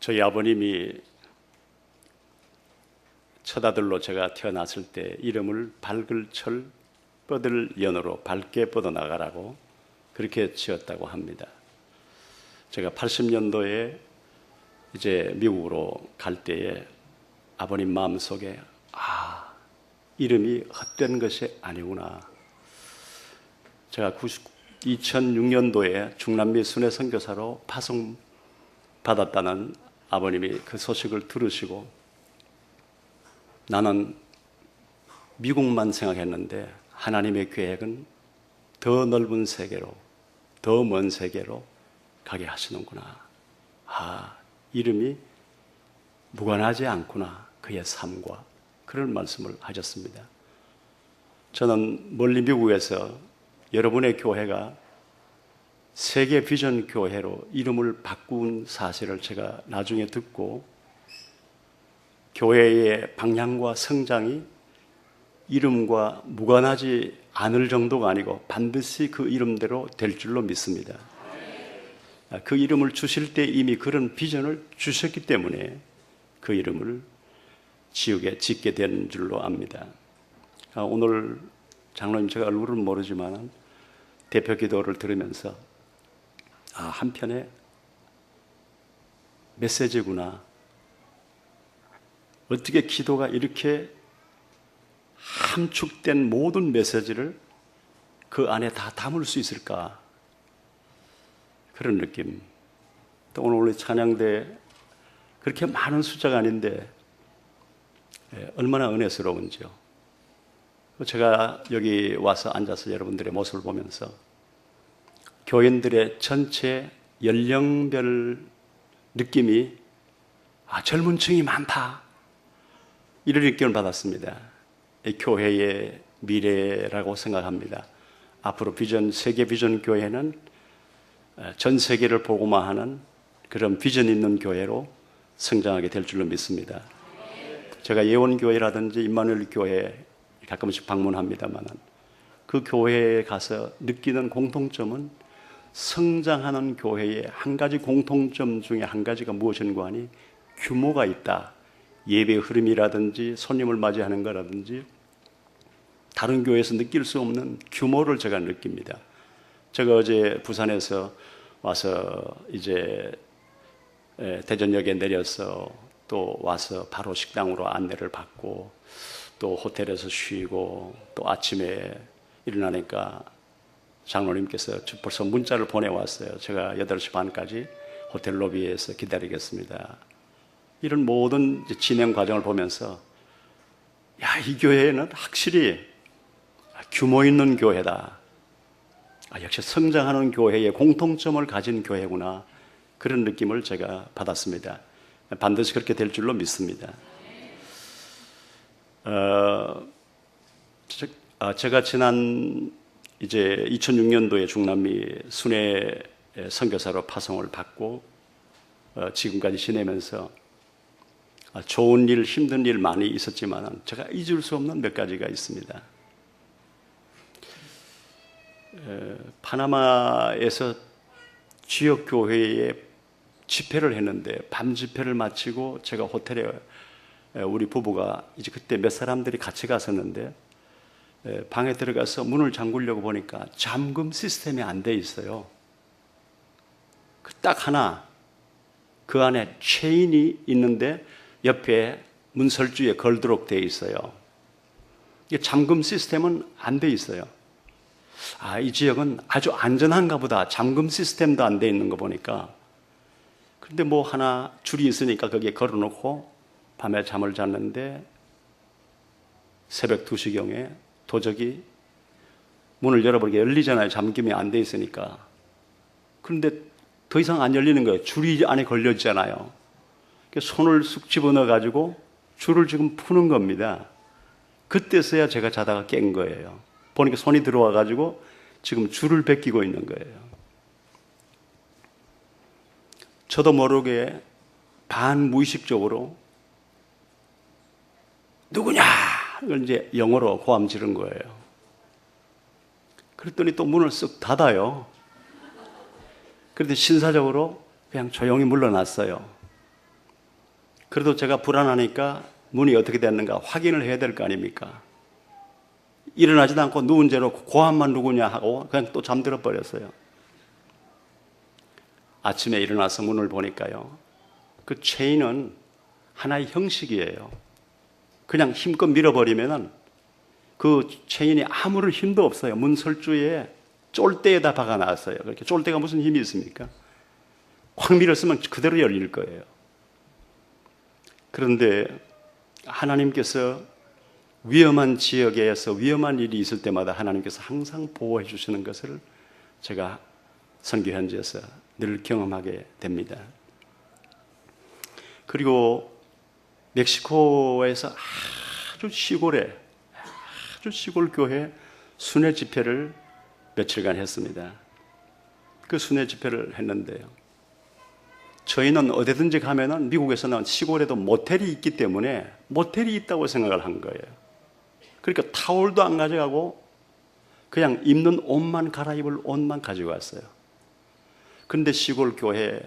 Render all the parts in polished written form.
저희 아버님이 첫 아들로 제가 태어났을 때 이름을 발글철 뻗을 연으로 밝게 뻗어나가라고 그렇게 지었다고 합니다. 제가 80년도에 이제 미국으로 갈 때에 아버님 마음속에 이름이 헛된 것이 아니구나. 제가 2006년도에 중남미 순회 선교사로 파송받았다는 아버님이 그 소식을 들으시고 나는 미국만 생각했는데 하나님의 계획은 더 넓은 세계로, 더 먼 세계로 가게 하시는구나. 이름이 무관하지 않구나. 그의 삶과. 그런 말씀을 하셨습니다. 저는 멀리 미국에서 여러분의 교회가 세계 비전 교회로 이름을 바꾼 사실을 제가 나중에 듣고 교회의 방향과 성장이 이름과 무관하지 않을 정도가 아니고 반드시 그 이름대로 될 줄로 믿습니다. 그 이름을 주실 때 이미 그런 비전을 주셨기 때문에 그 이름을 짓게 된 줄로 압니다. 오늘 장로님 제가 얼굴은 모르지만 대표 기도를 들으면서 한편의 메시지구나. 어떻게 기도가 이렇게 함축된 모든 메시지를 그 안에 다 담을 수 있을까? 그런 느낌. 또 오늘 우리 찬양대 그렇게 많은 숫자가 아닌데 얼마나 은혜스러운지요. 제가 여기 와서 앉아서 여러분들의 모습을 보면서 교인들의 전체 연령별 느낌이 젊은 층이 많다. 이런 느낌을 받았습니다. 교회의 미래라고 생각합니다. 앞으로 세계 비전 교회는 전 세계를 보고만 하는 그런 비전 있는 교회로 성장하게 될 줄로 믿습니다. 제가 예원교회라든지 임마누엘 교회 가끔씩 방문합니다만 그 교회에 가서 느끼는 공통점은 성장하는 교회의 한 가지 공통점 중에 한 가지가 무엇인가 하니 규모가 있다. 예배 흐름이라든지 손님을 맞이하는 거라든지 다른 교회에서 느낄 수 없는 규모를 제가 느낍니다. 제가 어제 부산에서 와서 이제 대전역에 내려서 또 와서 바로 식당으로 안내를 받고 또 호텔에서 쉬고 또 아침에 일어나니까 장로님께서 벌써 문자를 보내왔어요. 제가 8시 반까지 호텔 로비에서 기다리겠습니다. 이런 모든 진행 과정을 보면서 이 교회는 확실히 규모 있는 교회다. 역시 성장하는 교회의 공통점을 가진 교회구나. 그런 느낌을 제가 받았습니다. 반드시 그렇게 될 줄로 믿습니다. 제가 지난 이제 2006년도에 중남미 순회 선교사로 파송을 받고 지금까지 지내면서 좋은 일, 힘든 일 많이 있었지만 제가 잊을 수 없는 몇 가지가 있습니다. 파나마에서 지역 교회에 집회를 했는데 밤 집회를 마치고 제가 호텔에 우리 부부가 이제 그때 몇 사람들이 같이 갔었는데 방에 들어가서 문을 잠그려고 보니까 잠금 시스템이 안 돼 있어요. 딱 하나 그 안에 체인이 있는데 옆에 문설주에 걸도록 돼 있어요. 잠금 시스템은 안 돼 있어요. 이 지역은 아주 안전한가 보다. 잠금 시스템도 안 돼 있는 거 보니까. 근데 하나 줄이 있으니까 거기에 걸어놓고 밤에 잠을 잤는데 새벽 2시경에 도적이 문을 열어보니까 열리잖아요. 잠김이 안 돼 있으니까. 그런데 더 이상 안 열리는 거예요. 줄이 안에 걸렸잖아요. 손을 쑥 집어넣어가지고 줄을 지금 푸는 겁니다. 그때서야 제가 자다가 깬 거예요. 보니까 손이 들어와가지고 지금 줄을 벗기고 있는 거예요. 저도 모르게 반무의식적으로 누구냐? 이걸 이제 영어로 고함 지른 거예요. 그랬더니 또 문을 쓱 닫아요. 그런데 신사적으로 그냥 조용히 물러났어요. 그래도 제가 불안하니까 문이 어떻게 됐는가 확인을 해야 될 거 아닙니까? 일어나지도 않고 누운 채로 고함만 누구냐 하고 그냥 또 잠들어 버렸어요. 아침에 일어나서 문을 보니까요, 그 체인은 하나의 형식이에요. 그냥 힘껏 밀어버리면은 그 체인이 아무런 힘도 없어요. 문 설주에 쫄대에다 박아 놨어요. 그렇게 쫄대가 무슨 힘이 있습니까? 확 밀었으면 그대로 열릴 거예요. 그런데 하나님께서 위험한 지역에서 위험한 일이 있을 때마다 하나님께서 항상 보호해 주시는 것을 제가 선교 현지에서 늘 경험하게 됩니다. 그리고 멕시코에서 아주 시골 교회 순회 집회를 며칠간 했습니다. 그 순회 집회를 했는데요, 저희는 어디든지 가면은 미국에서는 시골에도 모텔이 있기 때문에 모텔이 있다고 생각을 한 거예요. 그러니까 타올도 안 가져가고 그냥 입는 옷만 갈아입을 옷만 가지고 왔어요. 그런데 시골 교회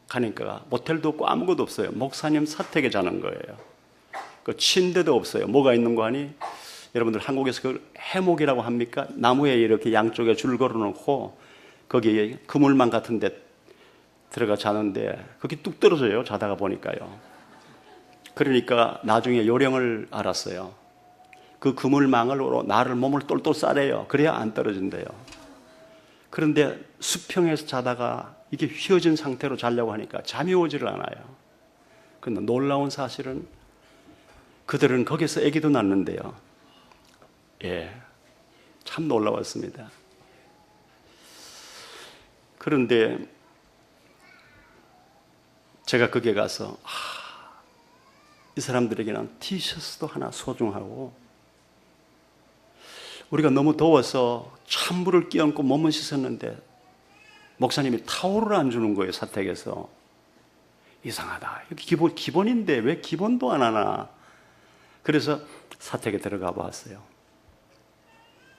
가니까 모텔도 없고 아무것도 없어요. 목사님 사택에 자는 거예요. 그 침대도 없어요. 뭐가 있는 거 아니? 여러분들 한국에서 그 해목이라고 합니까? 나무에 이렇게 양쪽에 줄 걸어놓고 거기에 그물망 같은 데 들어가 자는데 그게 뚝 떨어져요. 자다가 보니까요. 그러니까 나중에 요령을 알았어요. 그 그물망으로 나를 몸을 똘똘 싸래요. 그래야 안 떨어진대요. 그런데 수평에서 자다가 이게 휘어진 상태로 자려고 하니까 잠이 오지를 않아요. 그런데 놀라운 사실은 그들은 거기서 아기도 낳는데요. 참 놀라웠습니다. 그런데 제가 거기에 가서 이 사람들에게는 티셔츠도 하나 소중하고, 우리가 너무 더워서 찬물을 끼얹고 몸을 씻었는데 목사님이 타올을 안 주는 거예요. 사택에서. 이상하다. 기본인데 왜 기본도 안 하나. 그래서 사택에 들어가 봤어요.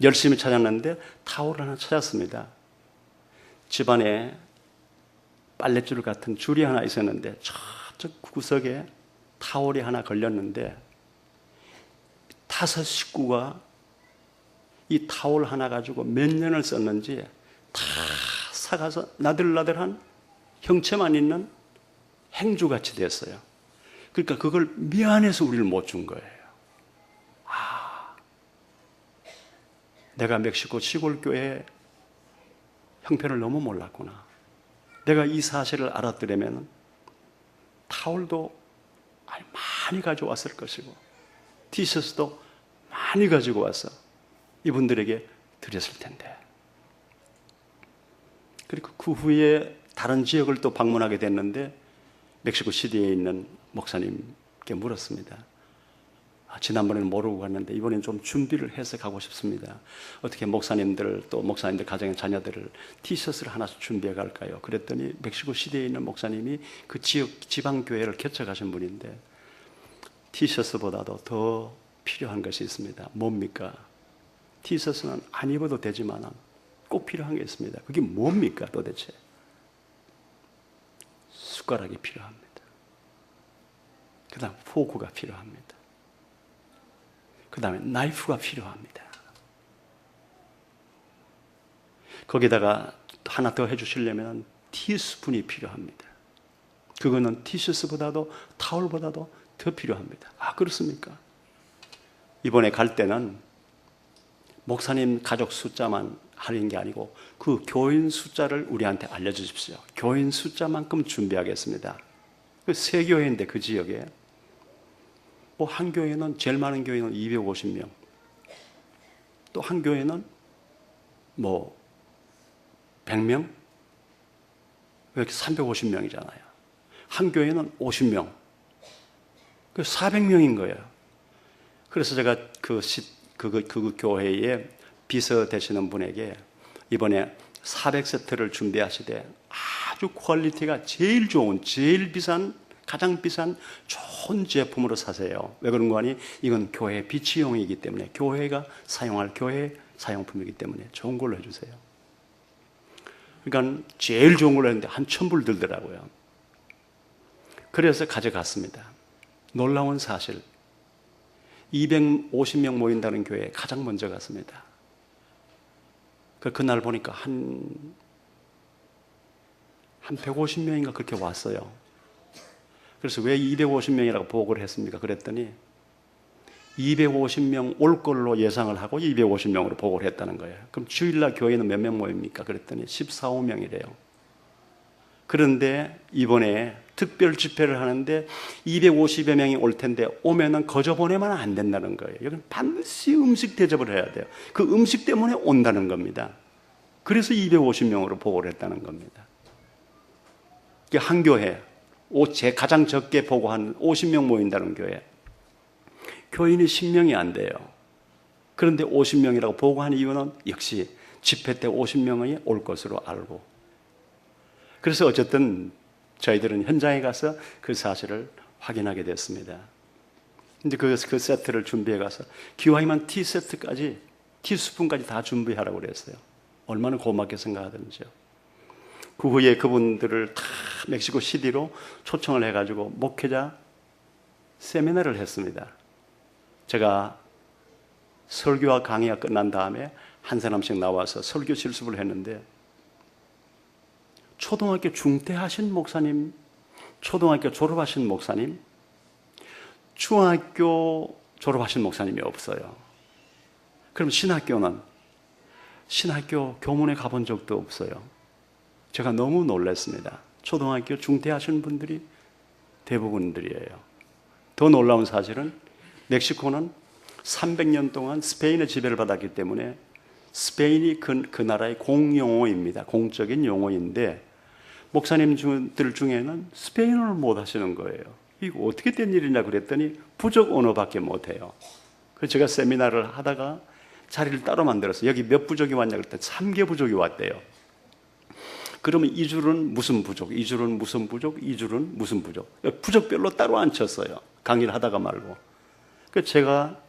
열심히 찾았는데 타올 하나 찾았습니다. 집안에 빨랫줄 같은 줄이 하나 있었는데 저쪽 구석에 타올이 하나 걸렸는데 5 식구가 이 타올 하나 가지고 몇 년을 썼는지 다 사가서 나들나들한 형체만 있는 행주같이 됐어요. 그러니까 그걸 미안해서 우리를 못 준 거예요. 내가 멕시코 시골교회 형편을 너무 몰랐구나. 내가 이 사실을 알았더라면 타올도 많이 가져왔을 것이고 티셔츠도 많이 가지고 와서 이분들에게 드렸을 텐데. 그리고 그 후에 다른 지역을 또 방문하게 됐는데 멕시코 시티에 있는 목사님께 물었습니다. 지난번에는 모르고 갔는데 이번엔 좀 준비를 해서 가고 싶습니다. 어떻게 목사님들 또 목사님들 가정의 자녀들을 티셔츠를 하나씩 준비해 갈까요? 그랬더니 멕시코 시티에 있는 목사님이 그 지역 지방교회를 개척하신 분인데 티셔츠보다도 더 필요한 것이 있습니다. 뭡니까? 티셔츠는 안 입어도 되지만 꼭 필요한 게 있습니다. 그게 뭡니까 도대체? 숟가락이 필요합니다. 그 다음 포크가 필요합니다. 그 다음에 나이프가 필요합니다. 거기다가 하나 더 해주시려면 티스푼이 필요합니다. 그거는 티셔츠보다도 타올보다도 더 필요합니다. 그렇습니까? 이번에 갈 때는 목사님 가족 숫자만 하는 게 아니고 그 교인 숫자를 우리한테 알려주십시오. 교인 숫자만큼 준비하겠습니다. 그 세 교회인데 그 지역에 뭐 한 교회는 제일 많은 교회는 250명, 또 한 교회는 뭐 100명, 이렇게 350명이잖아요. 한 교회는 50명, 그 400명인 거예요. 그래서 제가 그 교회에 비서 되시는 분에게 이번에 400세트를 준비하시되 아주 퀄리티가 제일 좋은, 제일 비싼, 가장 비싼 좋은 제품으로 사세요. 왜 그런 거 아니? 이건 교회 비치용이기 때문에, 교회가 사용할 교회 사용품이기 때문에 좋은 걸로 해주세요. 그러니까 제일 좋은 걸로 했는데 한 1,000불 들더라고요. 그래서 가져갔습니다. 놀라운 사실, 250명 모인다는 교회에 가장 먼저 갔습니다. 그날 보니까 한 150명인가 그렇게 왔어요. 그래서 왜 250명이라고 보고를 했습니까? 그랬더니 250명 올 걸로 예상을 하고 250명으로 보고를 했다는 거예요. 그럼 주일날 교회는 몇 명 모입니까? 그랬더니 14, 5명이래요. 그런데 이번에 특별 집회를 하는데 250여 명이 올 텐데 오면은 거저 보내면 안 된다는 거예요. 여기는 반드시 음식 대접을 해야 돼요. 그 음식 때문에 온다는 겁니다. 그래서 250명으로 보고를 했다는 겁니다. 한 교회, 가장 적게 보고한 50명 모인다는 교회, 교인이 10명이 안 돼요. 그런데 50명이라고 보고한 이유는 역시 집회 때 50명이 올 것으로 알고, 그래서 어쨌든 저희들은 현장에 가서 그 사실을 확인하게 됐습니다. 근데 그 세트를 준비해 가서 기왕이면 티 세트까지, 티스푼까지 다 준비하라고 그랬어요. 얼마나 고맙게 생각하든지요. 그 후에 그분들을 다 멕시코 시티로 초청을 해가지고 목회자 세미나를 했습니다. 제가 설교와 강의가 끝난 다음에 한 사람씩 나와서 설교 실습을 했는데, 초등학교 중퇴하신 목사님, 초등학교 졸업하신 목사님, 중학교 졸업하신 목사님이 없어요. 그럼 신학교 교문에 가본 적도 없어요. 제가 너무 놀랐습니다. 초등학교 중퇴하신 분들이 대부분들이에요. 더 놀라운 사실은 멕시코는 300년 동안 스페인의 지배를 받았기 때문에 스페인이 그 나라의 공용어입니다. 공적인 용어인데 목사님들 중에는 스페인어를 못 하시는 거예요. 이거 어떻게 된 일이냐 그랬더니 부족 언어밖에 못 해요. 그래서 제가 세미나를 하다가 자리를 따로 만들었어요. 여기 몇 부족이 왔냐 그랬더니 3개 부족이 왔대요. 그러면 이 줄은 무슨 부족, 이 줄은 무슨 부족, 이 줄은 무슨 부족. 부족별로 따로 앉혔어요. 강의를 하다가 말고. 그래서 제가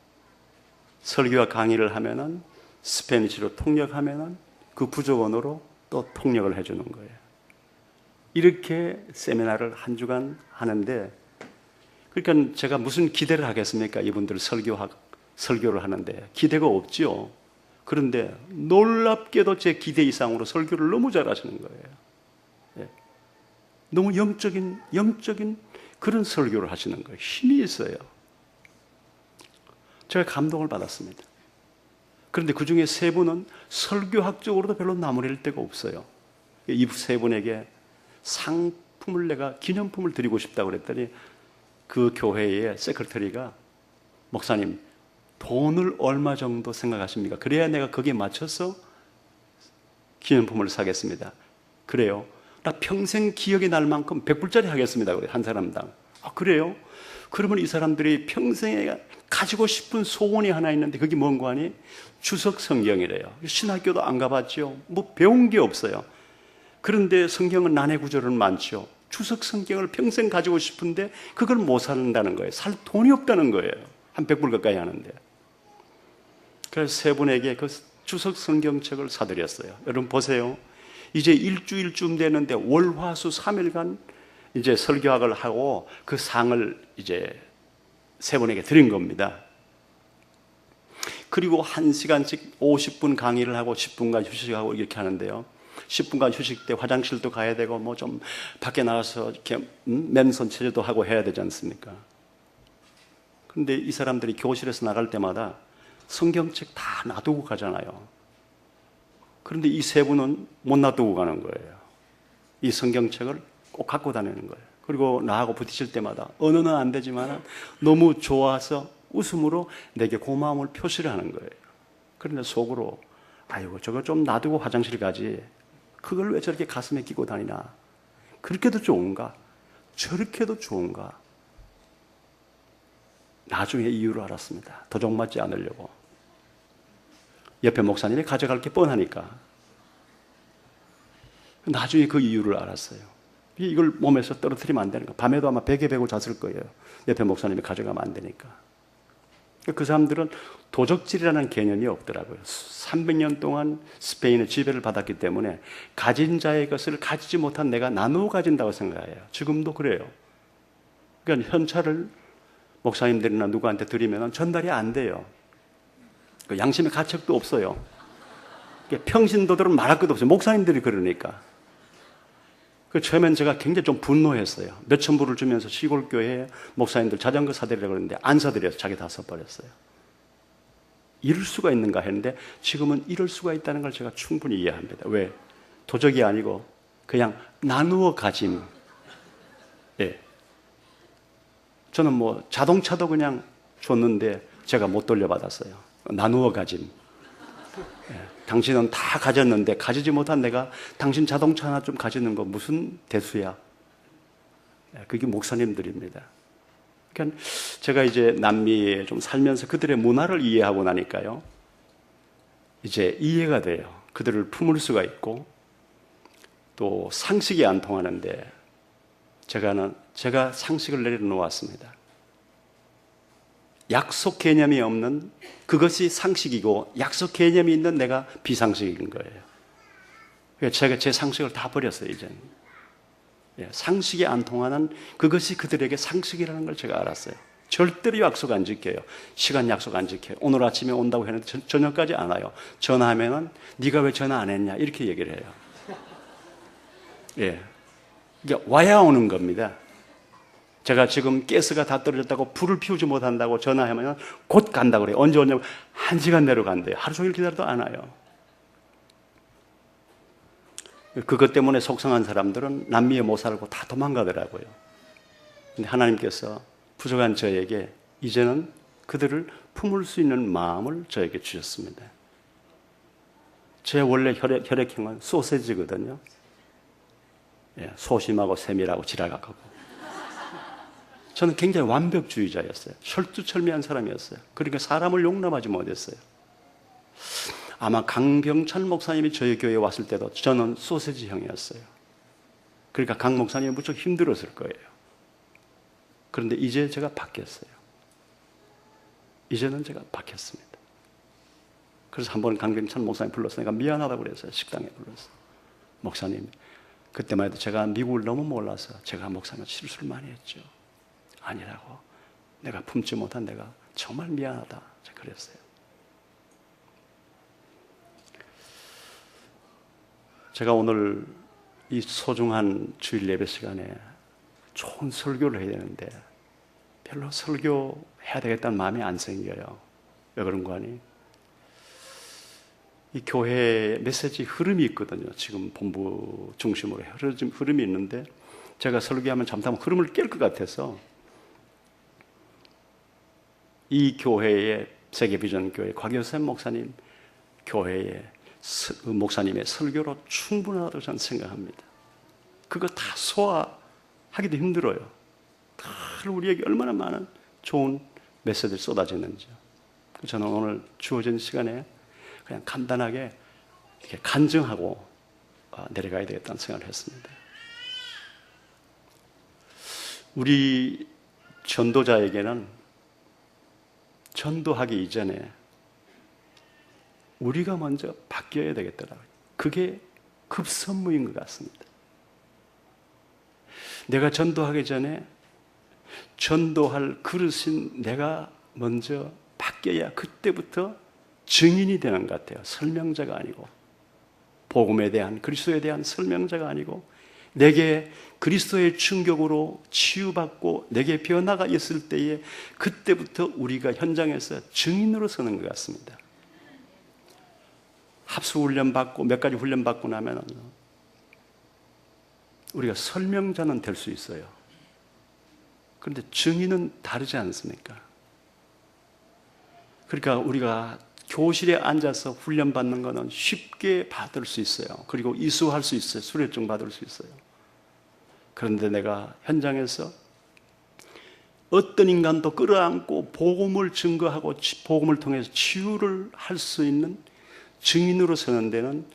설교와 강의를 하면은 스페니쉬로 통역하면은 그 부족 언어로 또 통역을 해주는 거예요. 이렇게 세미나를 한 주간 하는데, 그러니까 제가 무슨 기대를 하겠습니까? 이분들 설교를 하는데 기대가 없죠. 그런데 놀랍게도 제 기대 이상으로 설교를 너무 잘하시는 거예요. 예. 너무 영적인 그런 설교를 하시는 거예요. 힘이 있어요. 제가 감동을 받았습니다. 그런데 그 중에 세 분은 설교학적으로도 별로 나무랄 데가 없어요. 이 세 분에게 상품을, 내가 기념품을 드리고 싶다고 그랬더니 그 교회의 세크레터리가, 목사님 돈을 얼마 정도 생각하십니까? 그래야 내가 거기에 맞춰서 기념품을 사겠습니다. 그래요? 나 평생 기억이 날 만큼 100불짜리 하겠습니다. 그래, 한 사람당. 아, 그래요? 그러면 이 사람들이 평생에 가지고 싶은 소원이 하나 있는데 그게 뭔가 하니 주석 성경이래요. 신학교도 안 가봤죠. 뭐 배운 게 없어요. 그런데 성경은 난해 구절은 많죠. 주석 성경을 평생 가지고 싶은데 그걸 못 산다는 거예요. 살 돈이 없다는 거예요. 한 100불 가까이 하는데. 그래서 세 분에게 그 주석 성경책을 사드렸어요. 여러분 보세요. 이제 일주일쯤 되는데 월화수 3일간 이제 설교학을 하고 그 상을 이제 세 분에게 드린 겁니다. 그리고 1시간씩 50분 강의를 하고 10분간 휴식하고 이렇게 하는데요. 10분간 휴식 때 화장실도 가야 되고 뭐 좀 밖에 나가서 이렇게 맨손 체조도 하고 해야 되지 않습니까? 그런데 이 사람들이 교실에서 나갈 때마다 성경책 다 놔두고 가잖아요. 그런데 이 세 분은 못 놔두고 가는 거예요. 이 성경책을 꼭 갖고 다니는 거예요. 그리고 나하고 부딪힐 때마다 언어는 안 되지만 너무 좋아서 웃음으로 내게 고마움을 표시를 하는 거예요. 그런데 속으로 아이고 저거 좀 놔두고 화장실 가지, 그걸 왜 저렇게 가슴에 끼고 다니나, 그렇게도 좋은가, 저렇게도 좋은가. 나중에 이유를 알았습니다. 도적 맞지 않으려고. 옆에 목사님이 가져갈 게 뻔하니까. 나중에 그 이유를 알았어요. 이걸 몸에서 떨어뜨리면 안 되는 거예요. 밤에도 아마 베개 베고 잤을 거예요. 옆에 목사님이 가져가면 안 되니까. 그 사람들은 도적질이라는 개념이 없더라고요. 300년 동안 스페인의 지배를 받았기 때문에 가진 자의 것을 가지지 못한 내가 나누어 가진다고 생각해요. 지금도 그래요. 그러니까 현찰을 목사님들이나 누구한테 드리면 전달이 안 돼요. 그 양심의 가책도 없어요. 평신도들은 말할 것도 없어요. 목사님들이 그러니까. 그 처음엔 제가 굉장히 좀 분노했어요. 몇천 불을 주면서 시골 교회에 목사님들 자전거 사드리라고 그랬는데 안 사드려서 자기 다 써버렸어요. 이럴 수가 있는가 했는데 지금은 이럴 수가 있다는 걸 제가 충분히 이해합니다. 왜? 도적이 아니고 그냥 나누어 가짐. 예. 저는 뭐 자동차도 그냥 줬는데 제가 못 돌려받았어요. 나누어 가짐. 예. 당신은 다 가졌는데 가지지 못한 내가 당신 자동차 하나 좀 가지는 거 무슨 대수야? 예. 그게 목사님들입니다. 그러니까 제가 이제 남미에 좀 살면서 그들의 문화를 이해하고 나니까요. 이제 이해가 돼요. 그들을 품을 수가 있고 또 상식이 안 통하는데 제가 상식을 내려놓았습니다. 약속 개념이 없는 그것이 상식이고 약속 개념이 있는 내가 비상식인 거예요. 그래서 제가 제 상식을 다 버렸어요, 이제는. 예, 상식이 안 통하는 그것이 그들에게 상식이라는 걸 제가 알았어요. 절대로 약속 안 지켜요. 시간 약속 안 지켜요. 오늘 아침에 온다고 했는데 저녁까지 안 와요. 전화하면은 네가 왜 전화 안 했냐 이렇게 얘기를 해요. 예, 이게 와야 오는 겁니다. 제가 지금 가스가 다 떨어졌다고 불을 피우지 못한다고 전화하면 곧 간다고 그래요. 언제 오냐고 1시간 내로 간대요. 하루 종일 기다려도 안 와요. 그것 때문에 속상한 사람들은 남미에 못 살고 다 도망가더라고요. 근데 하나님께서 부족한 저에게 이제는 그들을 품을 수 있는 마음을 저에게 주셨습니다. 제 원래 혈액형은 소세지거든요. 예, 소심하고 세밀하고 지랄각하고. 저는 굉장히 완벽주의자였어요. 철두철미한 사람이었어요. 그러니까 사람을 용납하지 못했어요. 아마 강병찬 목사님이 저희 교회에 왔을 때도 저는 소세지형이었어요. 그러니까 강 목사님이 무척 힘들었을 거예요. 그런데 이제 제가 바뀌었어요. 이제는 제가 바뀌었습니다. 그래서 한번 강병찬 목사님 불러서 내가 미안하다고 그랬어요. 식당에 불러서. 목사님, 그때만 해도 제가 미국을 너무 몰라서 제가 목사님 실수를 많이 했죠. 아니라고. 내가 품지 못한 내가 정말 미안하다. 제가 그랬어요. 제가 오늘 이 소중한 주일 예배 시간에 좋은 설교를 해야 되는데 별로 설교해야 되겠다는 마음이 안 생겨요. 왜 그런 거 아니? 이 교회에 메시지 흐름이 있거든요. 지금 본부 중심으로 흐름이 있는데 제가 설교하면 잘못하면 흐름을 깰 것 같아서 이 교회의 세계비전교회 곽여샘 목사님 교회의 목사님의 설교로 충분하다고 저는 생각합니다. 그거 다 소화하기도 힘들어요. 다 우리에게 얼마나 많은 좋은 메시지를 쏟아지는지요. 저는 오늘 주어진 시간에 그냥 간단하게 이렇게 간증하고 내려가야 되겠다는 생각을 했습니다. 우리 전도자에게는 전도하기 이전에 우리가 먼저 바뀌어야 되겠더라고요. 그게 급선무인 것 같습니다. 내가 전도하기 전에 전도할 그릇인 내가 먼저 바뀌어야 그때부터 증인이 되는 것 같아요. 설명자가 아니고 복음에 대한 그리스도에 대한 설명자가 아니고 내게 그리스도의 충격으로 치유받고 내게 변화가 있을 때에 그때부터 우리가 현장에서 증인으로 서는 것 같습니다. 합수훈련 받고 몇 가지 훈련 받고 나면 우리가 설명자는 될 수 있어요. 그런데 증인은 다르지 않습니까? 그러니까 우리가 교실에 앉아서 훈련 받는 것은 쉽게 받을 수 있어요. 그리고 이수할 수 있어요. 수료증 받을 수 있어요. 그런데 내가 현장에서 어떤 인간도 끌어안고 복음을 증거하고 복음을 통해서 치유를 할 수 있는 증인으로 서는 데는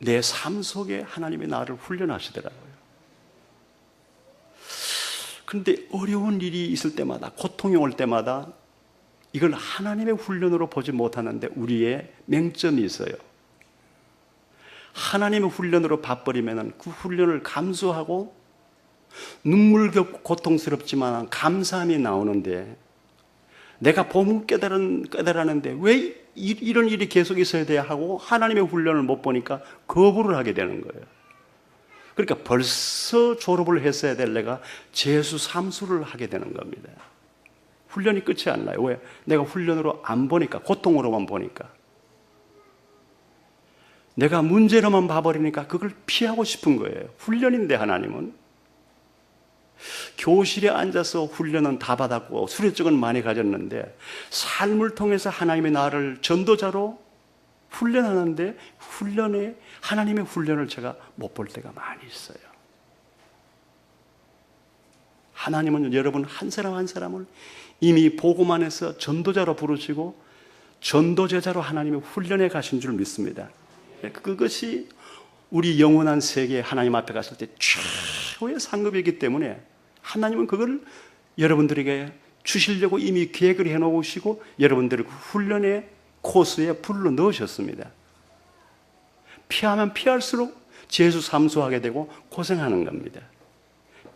내 삶 속에 하나님이 나를 훈련하시더라고요. 그런데 어려운 일이 있을 때마다, 고통이 올 때마다 이걸 하나님의 훈련으로 보지 못하는데 우리의 맹점이 있어요. 하나님의 훈련으로 봐버리면 그 훈련을 감수하고 눈물겹고 고통스럽지만 감사함이 나오는데 내가 복음을 깨달았는데 왜 이런 일이 계속 있어야 돼야 하고 하나님의 훈련을 못 보니까 거부를 하게 되는 거예요. 그러니까 벌써 졸업을 했어야 될 내가 재수 삼수를 하게 되는 겁니다. 훈련이 끝이 안 나요. 왜? 내가 훈련으로 안 보니까, 고통으로만 보니까. 내가 문제로만 봐버리니까 그걸 피하고 싶은 거예요. 훈련인데 하나님은. 교실에 앉아서 훈련은 다 받았고 수료증은 많이 가졌는데 삶을 통해서 하나님의 나를 전도자로 훈련하는데 하나님의 훈련을 제가 못 볼 때가 많이 있어요. 하나님은 여러분 한 사람 한 사람을 이미 복음 안에서 전도자로 부르시고 전도제자로 하나님의 훈련해 가신 줄 믿습니다. 그것이 우리 영원한 세계에 하나님 앞에 갔을 때 최고의 상급이기 때문에 하나님은 그걸 여러분들에게 주시려고 이미 계획을 해놓으시고 여러분들을 훈련의 코스에 불러 넣으셨습니다. 피하면 피할수록 재수 삼수하게 되고 고생하는 겁니다.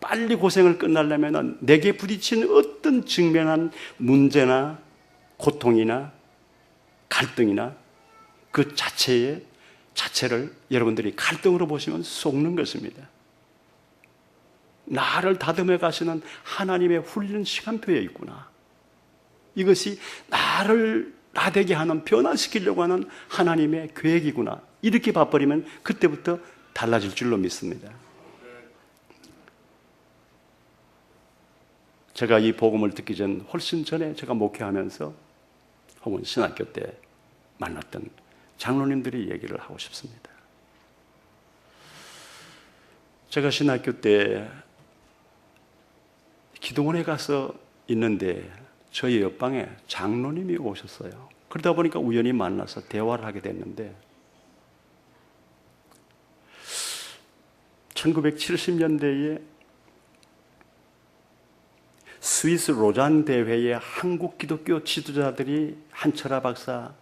빨리 고생을 끝내려면 내게 부딪힌 어떤 직면한 문제나 고통이나 갈등이나 그 자체를 여러분들이 갈등으로 보시면 속는 것입니다. 나를 다듬어 가시는 하나님의 훈련 시간표에 있구나. 이것이 나를 나되게 하는, 변화시키려고 하는 하나님의 계획이구나. 이렇게 봐버리면 그때부터 달라질 줄로 믿습니다. 제가 이 복음을 듣기 전 훨씬 전에 제가 목회하면서 혹은 신학교 때 만났던 장로님들의 얘기를 하고 싶습니다. 제가 신학교 때 기도원에 가서 있는데 저희 옆방에 장로님이 오셨어요. 그러다 보니까 우연히 만나서 대화를 하게 됐는데 1970년대에 스위스 로잔 대회에 한국 기독교 지도자들이 한철아 박사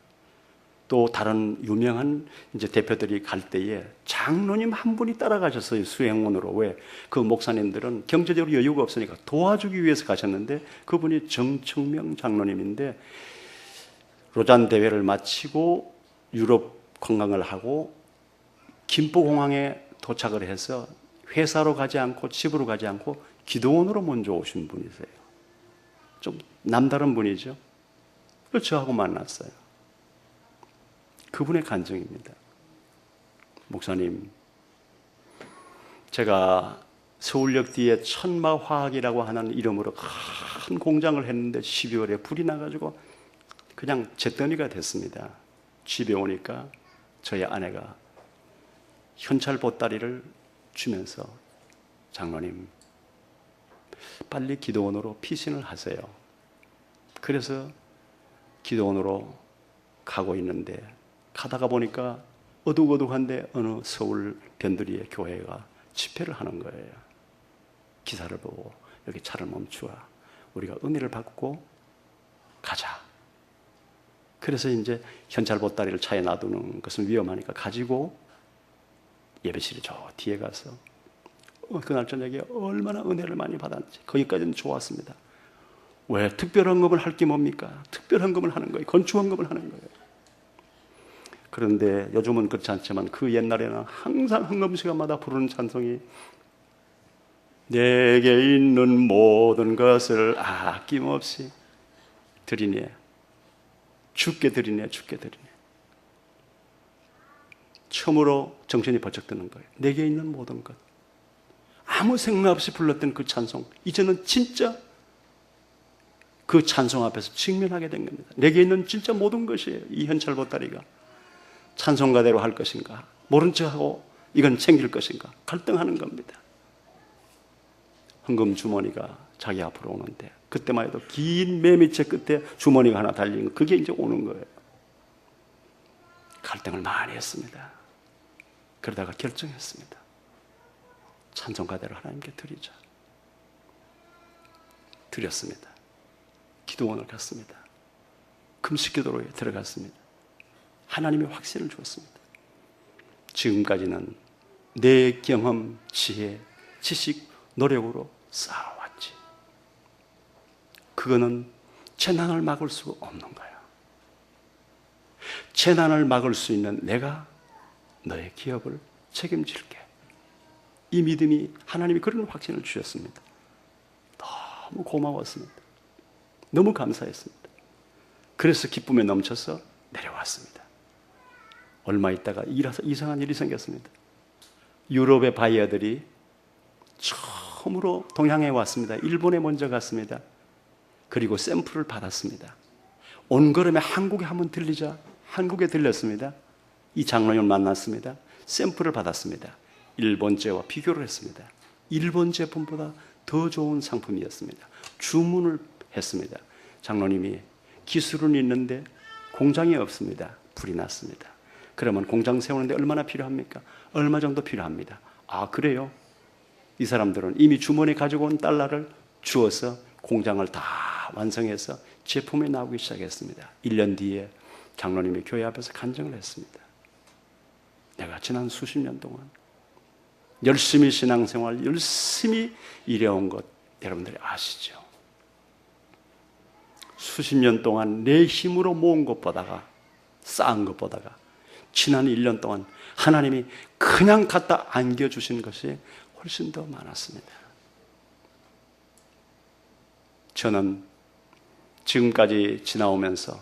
또 다른 유명한 이제 대표들이 갈 때에 장로님 한 분이 따라가셨어요. 수행원으로. 왜? 그 목사님들은 경제적으로 여유가 없으니까 도와주기 위해서 가셨는데 그분이 정청명 장로님인데 로잔 대회를 마치고 유럽 관광을 하고 김포공항에 도착을 해서 회사로 가지 않고 집으로 가지 않고 기도원으로 먼저 오신 분이세요. 좀 남다른 분이죠. 그래서 저하고 만났어요. 그분의 간증입니다. 목사님, 제가 서울역 뒤에 천마화학이라고 하는 이름으로 큰 공장을 했는데 12월에 불이 나가지고 그냥 잿더미가 됐습니다. 집에 오니까 저희 아내가 현찰 보따리를 주면서 장로님, 빨리 기도원으로 피신을 하세요. 그래서 기도원으로 가고 있는데 가다가 보니까 어둑어둑한데 어느 서울 변두리의 교회가 집회를 하는 거예요. 기사를 보고 여기 차를 멈추라. 우리가 은혜를 받고 가자. 그래서 이제 현찰 보따리를 차에 놔두는 것은 위험하니까 가지고 예배실에 저 뒤에 가서 그날 저녁에 얼마나 은혜를 많이 받았는지 거기까지는 좋았습니다. 왜? 특별헌금을 할 게 뭡니까? 특별헌금을 하는 거예요. 건축헌금을 하는 거예요. 그런데 요즘은 그렇지 않지만 그 옛날에는 항상 헌금 시간마다 부르는 찬송이 내게 있는 모든 것을 아낌없이 드리네. 주께 드리네. 주께 드리네. 처음으로 정신이 번쩍 드는 거예요. 내게 있는 모든 것. 아무 생각 없이 불렀던 그 찬송, 이제는 진짜 그 찬송 앞에서 직면하게 된 겁니다. 내게 있는 진짜 모든 것이에요. 이 현찰 보따리가 찬송가대로 할 것인가, 모른 척하고 이건 챙길 것인가 갈등하는 겁니다. 헌금 주머니가 자기 앞으로 오는데 그때만 해도 긴 매미채 끝에 주머니가 하나 달린 거, 그게 이제 오는 거예요. 갈등을 많이 했습니다. 그러다가 결정했습니다. 찬송가대로 하나님께 드리자. 드렸습니다. 기도원을 갔습니다. 금식기도로에 들어갔습니다. 하나님의 확신을 주었습니다. 지금까지는 내 경험, 지혜, 지식 노력으로 쌓아왔지. 그거는 재난을 막을 수가 없는 거야. 재난을 막을 수 있는 내가 너의 기업을 책임질게. 이 믿음이 하나님이 그런 확신을 주셨습니다. 너무 고마웠습니다. 너무 감사했습니다. 그래서 기쁨에 넘쳐서 내려왔습니다. 얼마 있다가 이상한 일이 생겼습니다. 유럽의 바이어들이 처음으로 동양에 왔습니다. 일본에 먼저 갔습니다. 그리고 샘플을 받았습니다. 온 걸음에 한국에 한번 들리자 한국에 들렸습니다. 이 장로님을 만났습니다. 샘플을 받았습니다. 일본제와 비교를 했습니다. 일본 제품보다 더 좋은 상품이었습니다. 주문을 했습니다. 장로님이 기술은 있는데 공장이 없습니다. 불이 났습니다. 그러면 공장 세우는데 얼마나 필요합니까? 얼마 정도 필요합니다. 아, 그래요? 이 사람들은 이미 주머니에 가지고 온 달러를 주어서 공장을 다 완성해서 제품이 나오기 시작했습니다. 1년 뒤에 장로님이 교회 앞에서 간증을 했습니다. 내가 지난 수십 년 동안 열심히 신앙생활, 열심히 일해온 것 여러분들이 아시죠? 수십 년 동안 내 힘으로 모은 것보다가 쌓은 것보다가 지난 1년 동안 하나님이 그냥 갖다 안겨주신 것이 훨씬 더 많았습니다. 저는 지금까지 지나오면서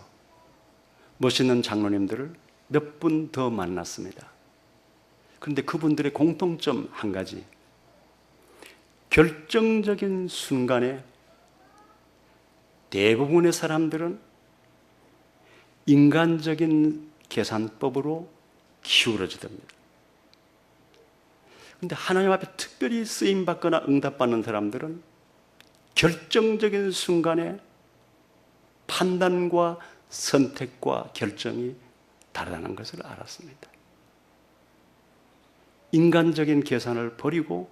멋있는 장로님들을 몇 분 더 만났습니다. 그런데 그분들의 공통점 한 가지, 결정적인 순간에 대부분의 사람들은 인간적인 계산법으로 기울어지답니다. 그런데 하나님 앞에 특별히 쓰임받거나 응답받는 사람들은 결정적인 순간에 판단과 선택과 결정이 다르다는 것을 알았습니다. 인간적인 계산을 버리고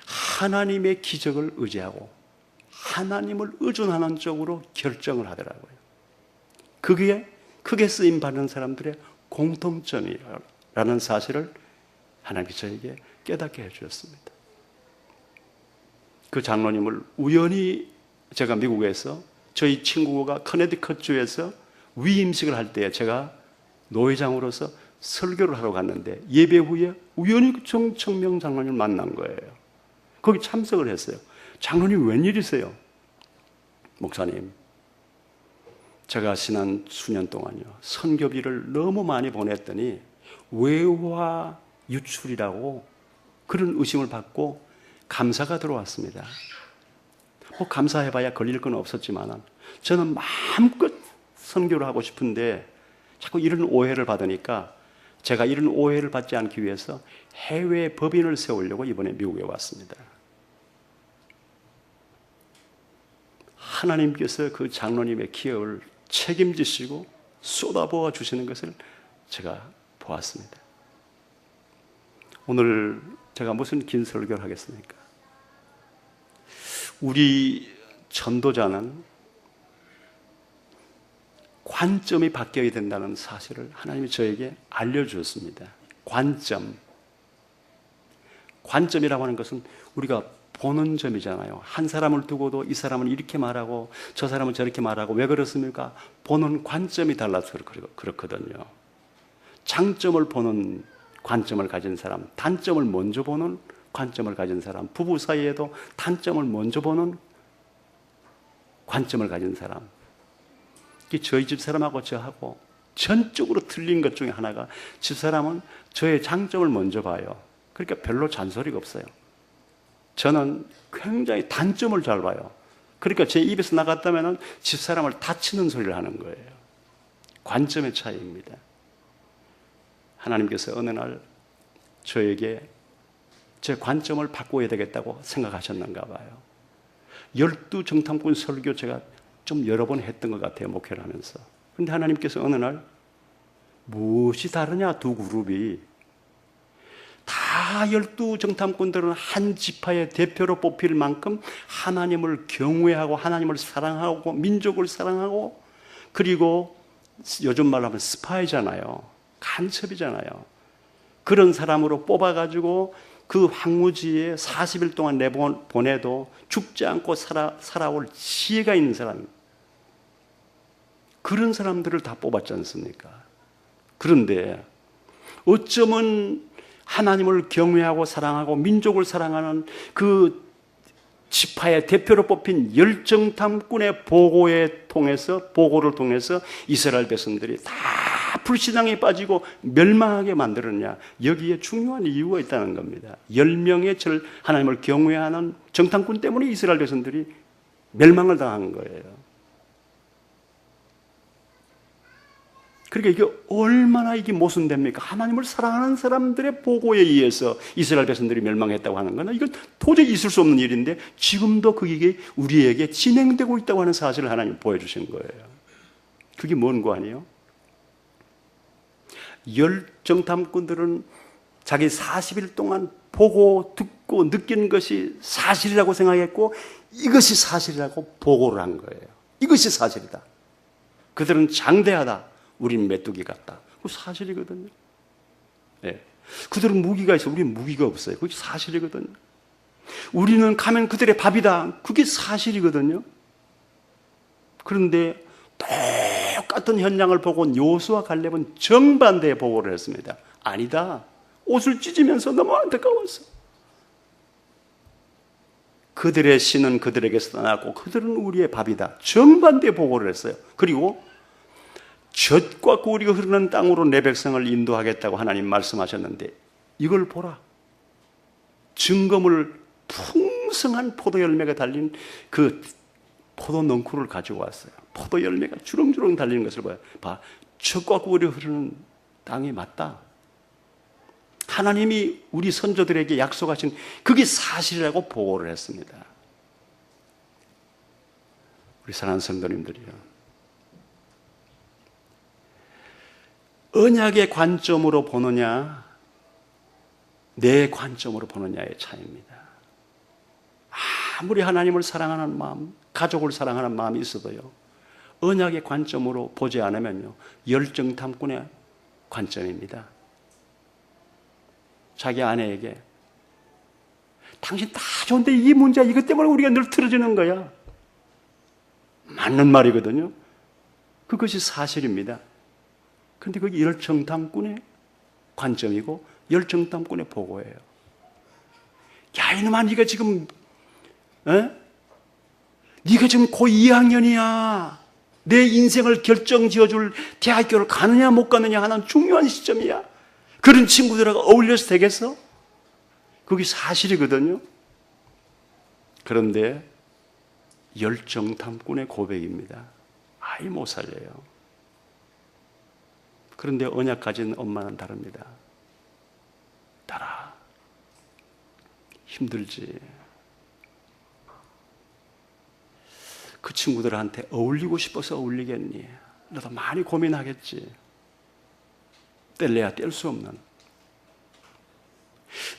하나님의 기적을 의지하고 하나님을 의존하는 쪽으로 결정을 하더라고요. 그게 크게 쓰임받는 사람들의 공통점이라는 사실을 하나님이 저에게 깨닫게 해주셨습니다. 그 장로님을 우연히 제가 미국에서 저희 친구가 커네디컷주에서 위임식을 할 때 제가 노회장으로서 설교를 하러 갔는데 예배 후에 우연히 정청명 장로님을 만난 거예요. 거기 참석을 했어요. 장로님 웬일이세요? 목사님, 제가 지난 수년 동안요 선교비를 너무 많이 보냈더니 외화 유출이라고 그런 의심을 받고 감사가 들어왔습니다. 뭐 감사해봐야 걸릴 건 없었지만 저는 마음껏 선교를 하고 싶은데 자꾸 이런 오해를 받으니까 제가 이런 오해를 받지 않기 위해서 해외 법인을 세우려고 이번에 미국에 왔습니다. 하나님께서 그 장로님의 기업을 책임지시고 쏟아부어 주시는 것을 제가 보았습니다. 오늘 제가 무슨 긴 설교를 하겠습니까? 우리 전도자는 관점이 바뀌어야 된다는 사실을 하나님이 저에게 알려주었습니다. 관점이라고 하는 것은 우리가 보는 점이잖아요. 한 사람을 두고도 이 사람은 이렇게 말하고 저 사람은 저렇게 말하고 왜 그렇습니까? 보는 관점이 달라서 그렇거든요. 장점을 보는 관점을 가진 사람, 단점을 먼저 보는 관점을 가진 사람, 부부 사이에도 단점을 먼저 보는 관점을 가진 사람, 저희 집사람하고 저하고 전적으로 틀린 것 중에 하나가 집사람은 저의 장점을 먼저 봐요. 그러니까 별로 잔소리가 없어요. 저는 굉장히 단점을 잘 봐요. 그러니까 제 입에서 나갔다면 집사람을 다치는 소리를 하는 거예요. 관점의 차이입니다. 하나님께서 어느 날 저에게 제 관점을 바꿔야 되겠다고 생각하셨는가 봐요. 12정탐꾼 설교 제가 좀 여러 번 했던 것 같아요, 목회를 하면서. 그런데 하나님께서 어느 날 무엇이 다르냐, 두 그룹이. 다 12정탐꾼들은 한 지파의 대표로 뽑힐 만큼 하나님을 경외하고 하나님을 사랑하고 민족을 사랑하고 그리고 요즘 말로 하면 스파이잖아요. 간첩이잖아요. 그런 사람으로 뽑아가지고 그 황무지에 40일 동안 내보내도 죽지 않고 살아올 지혜가 있는 사람, 그런 사람들을 다 뽑았지 않습니까? 그런데 어쩌면 하나님을 경외하고 사랑하고 민족을 사랑하는 그 지파의 대표로 뽑힌 열정탐꾼의 보고를 통해서 이스라엘 백성들이 다 불신앙에 빠지고 멸망하게 만들었냐? 여기에 중요한 이유가 있다는 겁니다. 10명의 하나님을 경외하는 정탐꾼 때문에 이스라엘 백성들이 멸망을 당한 거예요. 그러니까 이게 얼마나 이게 모순됩니까? 하나님을 사랑하는 사람들의 보고에 의해서 이스라엘 백성들이 멸망했다고 하는 건 이건 도저히 있을 수 없는 일인데 지금도 그게 우리에게 진행되고 있다고 하는 사실을 하나님 보여주신 거예요. 그게 뭔 거 아니에요? 열정탐꾼들은 자기 40일 동안 보고 듣고 느낀 것이 사실이라고 생각했고 이것이 사실이라고 보고를 한 거예요. 이것이 사실이다. 그들은 장대하다. 우린 메뚜기 같다. 그거 사실이거든요. 네. 그들은 무기가 있어. 우리는 무기가 없어요. 그게 사실이거든요. 우리는 가면 그들의 밥이다. 그게 사실이거든요. 그런데 똑같은 현장을 보고 여호수아 갈렙은 정반대의 보고를 했습니다. 아니다. 옷을 찢으면서 너무 안타까웠어. 그들의 신은 그들에게서 떠났고 그들은 우리의 밥이다. 정반대의 보고를 했어요. 그리고 젖과 꿀이 흐르는 땅으로 내 백성을 인도하겠다고 하나님 말씀하셨는데 이걸 보라. 증거물 풍성한 포도 열매가 달린 그 포도 넝쿨을 가지고 왔어요. 포도 열매가 주렁주렁 달리는 것을 봐. 젖과 꿀이 흐르는 땅이 맞다. 하나님이 우리 선조들에게 약속하신 그게 사실이라고 보고를 했습니다. 우리 사랑하는 성도님들이요. 언약의 관점으로 보느냐, 내 관점으로 보느냐의 차이입니다. 아무리 하나님을 사랑하는 마음, 가족을 사랑하는 마음이 있어도요, 언약의 관점으로 보지 않으면요, 열정탐꾼의 관점입니다. 자기 아내에게 당신 다 좋은데 이 문제야, 이것 때문에 우리가 늘 틀어지는 거야. 맞는 말이거든요. 그것이 사실입니다. 그런데 그게 열정탐꾼의 관점이고 열정탐꾼의 보고예요. 야, 이놈아, 네가 지금 고 2학년이야. 내 인생을 결정지어줄 대학교를 가느냐 못 가느냐 하는 중요한 시점이야. 그런 친구들하고 어울려서 되겠어? 그게 사실이거든요. 그런데 열정탐꾼의 고백입니다. 아이 못 살려요. 그런데 언약 가진 엄마는 다릅니다. 딸아, 힘들지. 그 친구들한테 어울리고 싶어서 어울리겠니? 너도 많이 고민하겠지. 뗄래야 뗄 수 없는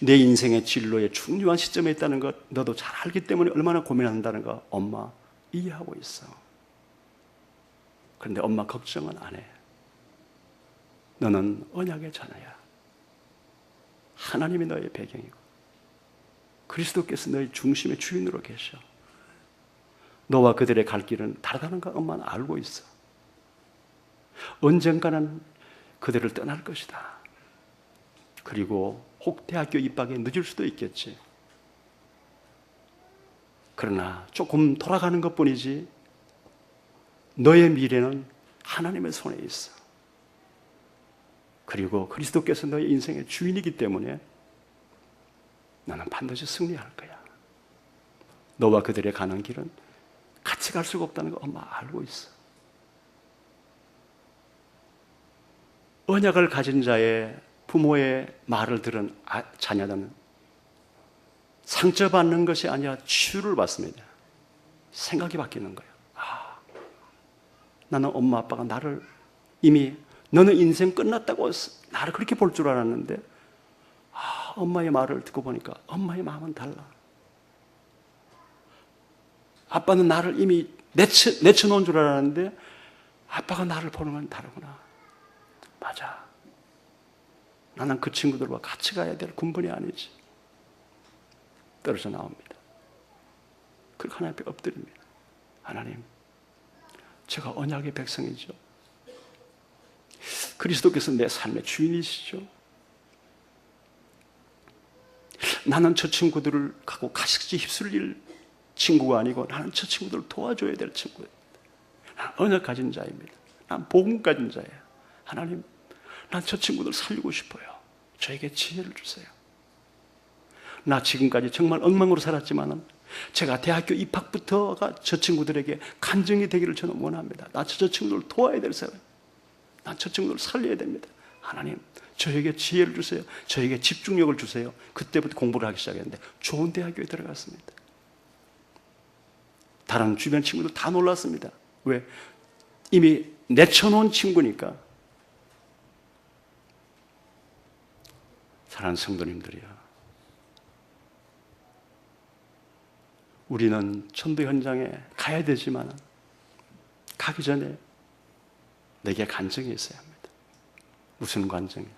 내 인생의 진로의 중요한 시점에 있다는 것 너도 잘 알기 때문에 얼마나 고민한다는 거 엄마 이해하고 있어. 그런데 엄마 걱정은 안 해. 너는 언약의 자녀야. 하나님이 너의 배경이고 그리스도께서 너의 중심의 주인으로 계셔. 너와 그들의 갈 길은 다르다는 거 엄마는 알고 있어. 언젠가는 그들을 떠날 것이다. 그리고 혹 대학교 입학에 늦을 수도 있겠지. 그러나 조금 돌아가는 것뿐이지 너의 미래는 하나님의 손에 있어. 그리고 그리스도께서 너의 인생의 주인이기 때문에 너는 반드시 승리할 거야. 너와 그들의 가는 길은 같이 갈 수가 없다는 거 엄마 알고 있어. 언약을 가진 자의 부모의 말을 들은 자녀들은 상처받는 것이 아니라 치유를 받습니다. 생각이 바뀌는 거예요. 나는 엄마 아빠가 나를 이미 너는 인생 끝났다고 나를 그렇게 볼 줄 알았는데 엄마의 말을 듣고 보니까 엄마의 마음은 달라. 아빠는 나를 이미 내쳐놓은 줄 알았는데 아빠가 나를 보는 건 다르구나. 맞아. 나는 그 친구들과 같이 가야 될 군번이 아니지. 떨어져 나옵니다. 그리고 하나님 앞에 엎드립니다. 하나님, 제가 언약의 백성이죠. 그리스도께서 내 삶의 주인이시죠. 나는 저 친구들을 갖고 같이 휩쓸릴 친구가 아니고 나는 저 친구들을 도와줘야 될 친구입니다. 나는 언약 가진 자입니다. 난 복음 가진 자예요. 하나님, 난 저 친구들 살리고 싶어요. 저에게 지혜를 주세요. 나 지금까지 정말 엉망으로 살았지만은 제가 대학교 입학부터가 저 친구들에게 간증이 되기를 저는 원합니다. 나 저 친구들을 도와야 될 사람. 난 저 친구들을 살려야 됩니다. 하나님, 저에게 지혜를 주세요. 저에게 집중력을 주세요. 그때부터 공부를 하기 시작했는데 좋은 대학교에 들어갔습니다. 다른 주변 친구들 다 놀랐습니다. 왜? 이미 내쳐놓은 친구니까. 사랑하는 성도님들이야, 우리는 전도 현장에 가야 되지만 가기 전에 내게 관정이 있어야 합니다. 무슨 관정이요?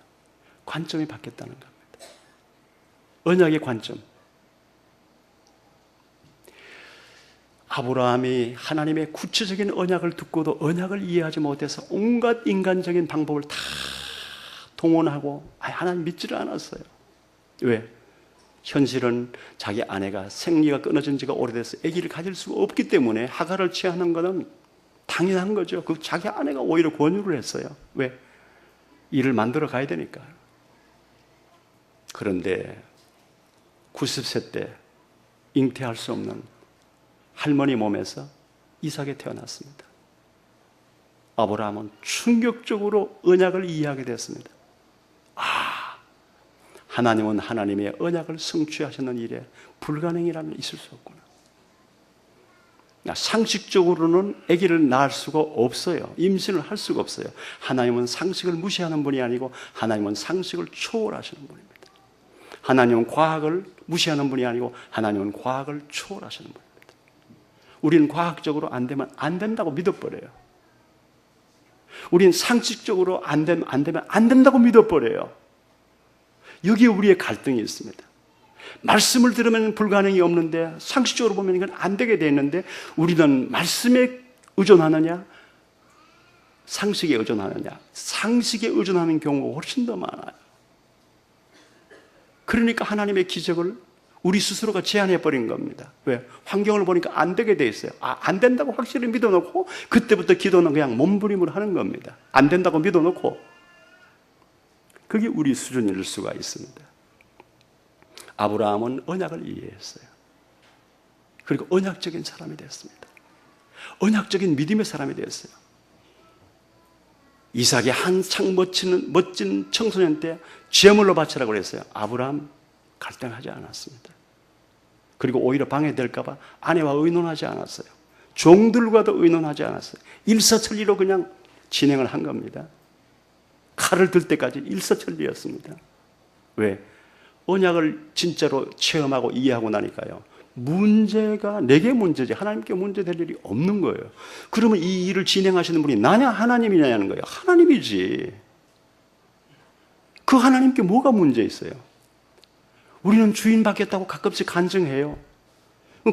관점이 바뀌었다는 겁니다. 언약의 관점. 아브라함이 하나님의 구체적인 언약을 듣고도 언약을 이해하지 못해서 온갖 인간적인 방법을 다 동원하고 하나님 믿지를 않았어요. 왜? 현실은 자기 아내가 생리가 끊어진 지가 오래돼서 아기를 가질 수가 없기 때문에 하갈을 취하는 것은 당연한 거죠. 그 자기 아내가 오히려 권유를 했어요. 왜? 일을 만들어 가야 되니까. 그런데 90세 때 잉태할 수 없는 할머니 몸에서 이삭이 태어났습니다. 아브라함은 충격적으로 언약을 이해하게 됐습니다. 하나님은 하나님의 언약을 성취하시는 일에 불가능이라면 있을 수 없구나. 상식적으로는 아기를 낳을 수가 없어요. 임신을 할 수가 없어요. 하나님은 상식을 무시하는 분이 아니고 하나님은 상식을 초월하시는 분입니다. 하나님은 과학을 무시하는 분이 아니고 하나님은 과학을 초월하시는 분입니다. 우리는 과학적으로 안 되면 안 된다고 믿어버려요. 우리는 상식적으로 안 되면 안 된다고 믿어버려요. 여기에 우리의 갈등이 있습니다. 말씀을 들으면 불가능이 없는데 상식적으로 보면 이건 안 되게 돼 있는데 우리는 말씀에 의존하느냐 상식에 의존하느냐. 상식에 의존하는 경우가 훨씬 더 많아요. 그러니까 하나님의 기적을 우리 스스로가 제한해버린 겁니다. 왜? 환경을 보니까 안 되게 돼 있어요. 안 된다고 확실히 믿어놓고 그때부터 기도는 그냥 몸부림을 하는 겁니다. 안 된다고 믿어놓고. 그게 우리 수준일 수가 있습니다. 아브라함은 언약을 이해했어요. 그리고 언약적인 사람이 됐습니다. 언약적인 믿음의 사람이 됐어요. 이삭이 한창 멋진 청소년 때 제물로 바치라고 그랬어요. 아브라함 갈등하지 않았습니다. 그리고 오히려 방해될까 봐 아내와 의논하지 않았어요. 종들과도 의논하지 않았어요. 일사천리로 그냥 진행을 한 겁니다. 칼을 들 때까지 일사천리였습니다. 왜? 언약을 진짜로 체험하고 이해하고 나니까요. 문제가 내게 문제지 하나님께 문제될 일이 없는 거예요. 그러면 이 일을 진행하시는 분이 나냐 하나님이냐는 거예요. 하나님이지. 그 하나님께 뭐가 문제 있어요? 우리는 주인 바뀌었다고 가끔씩 간증해요.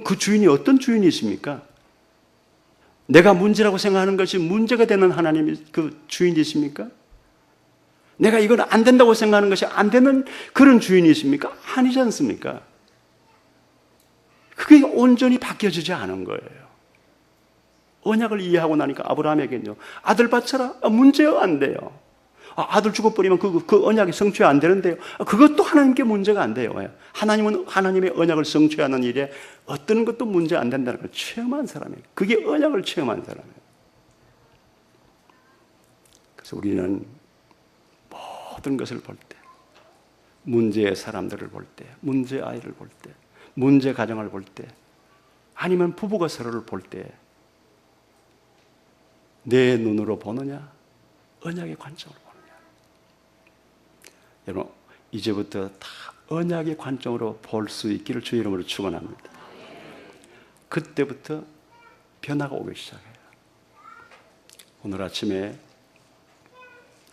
그 주인이 어떤 주인이십니까? 내가 문제라고 생각하는 것이 문제가 되는 하나님이 그 주인이십니까? 내가 이건 안 된다고 생각하는 것이 안 되는 그런 주인이십니까? 아니지 않습니까? 그게 온전히 바뀌어지지 않은 거예요. 언약을 이해하고 나니까 아브라함에게는요, 아들 바쳐라. 문제요? 안 돼요. 아들 죽어버리면 그 언약이 성취 안 되는데요. 그것도 하나님께 문제가 안 돼요. 하나님은 하나님의 언약을 성취하는 일에 어떤 것도 문제 안 된다는 걸 체험한 사람이에요. 그게 언약을 체험한 사람이에요. 그래서 우리는 모든 것을 볼 때, 문제의 사람들을 볼 때, 문제 아이를 볼 때, 문제 가정을 볼 때, 아니면 부부가 서로를 볼 때 내 눈으로 보느냐, 언약의 관점으로 보느냐. 여러분, 이제부터 다 언약의 관점으로 볼 수 있기를 주의 이름으로 축원합니다. 그때부터 변화가 오기 시작해요. 오늘 아침에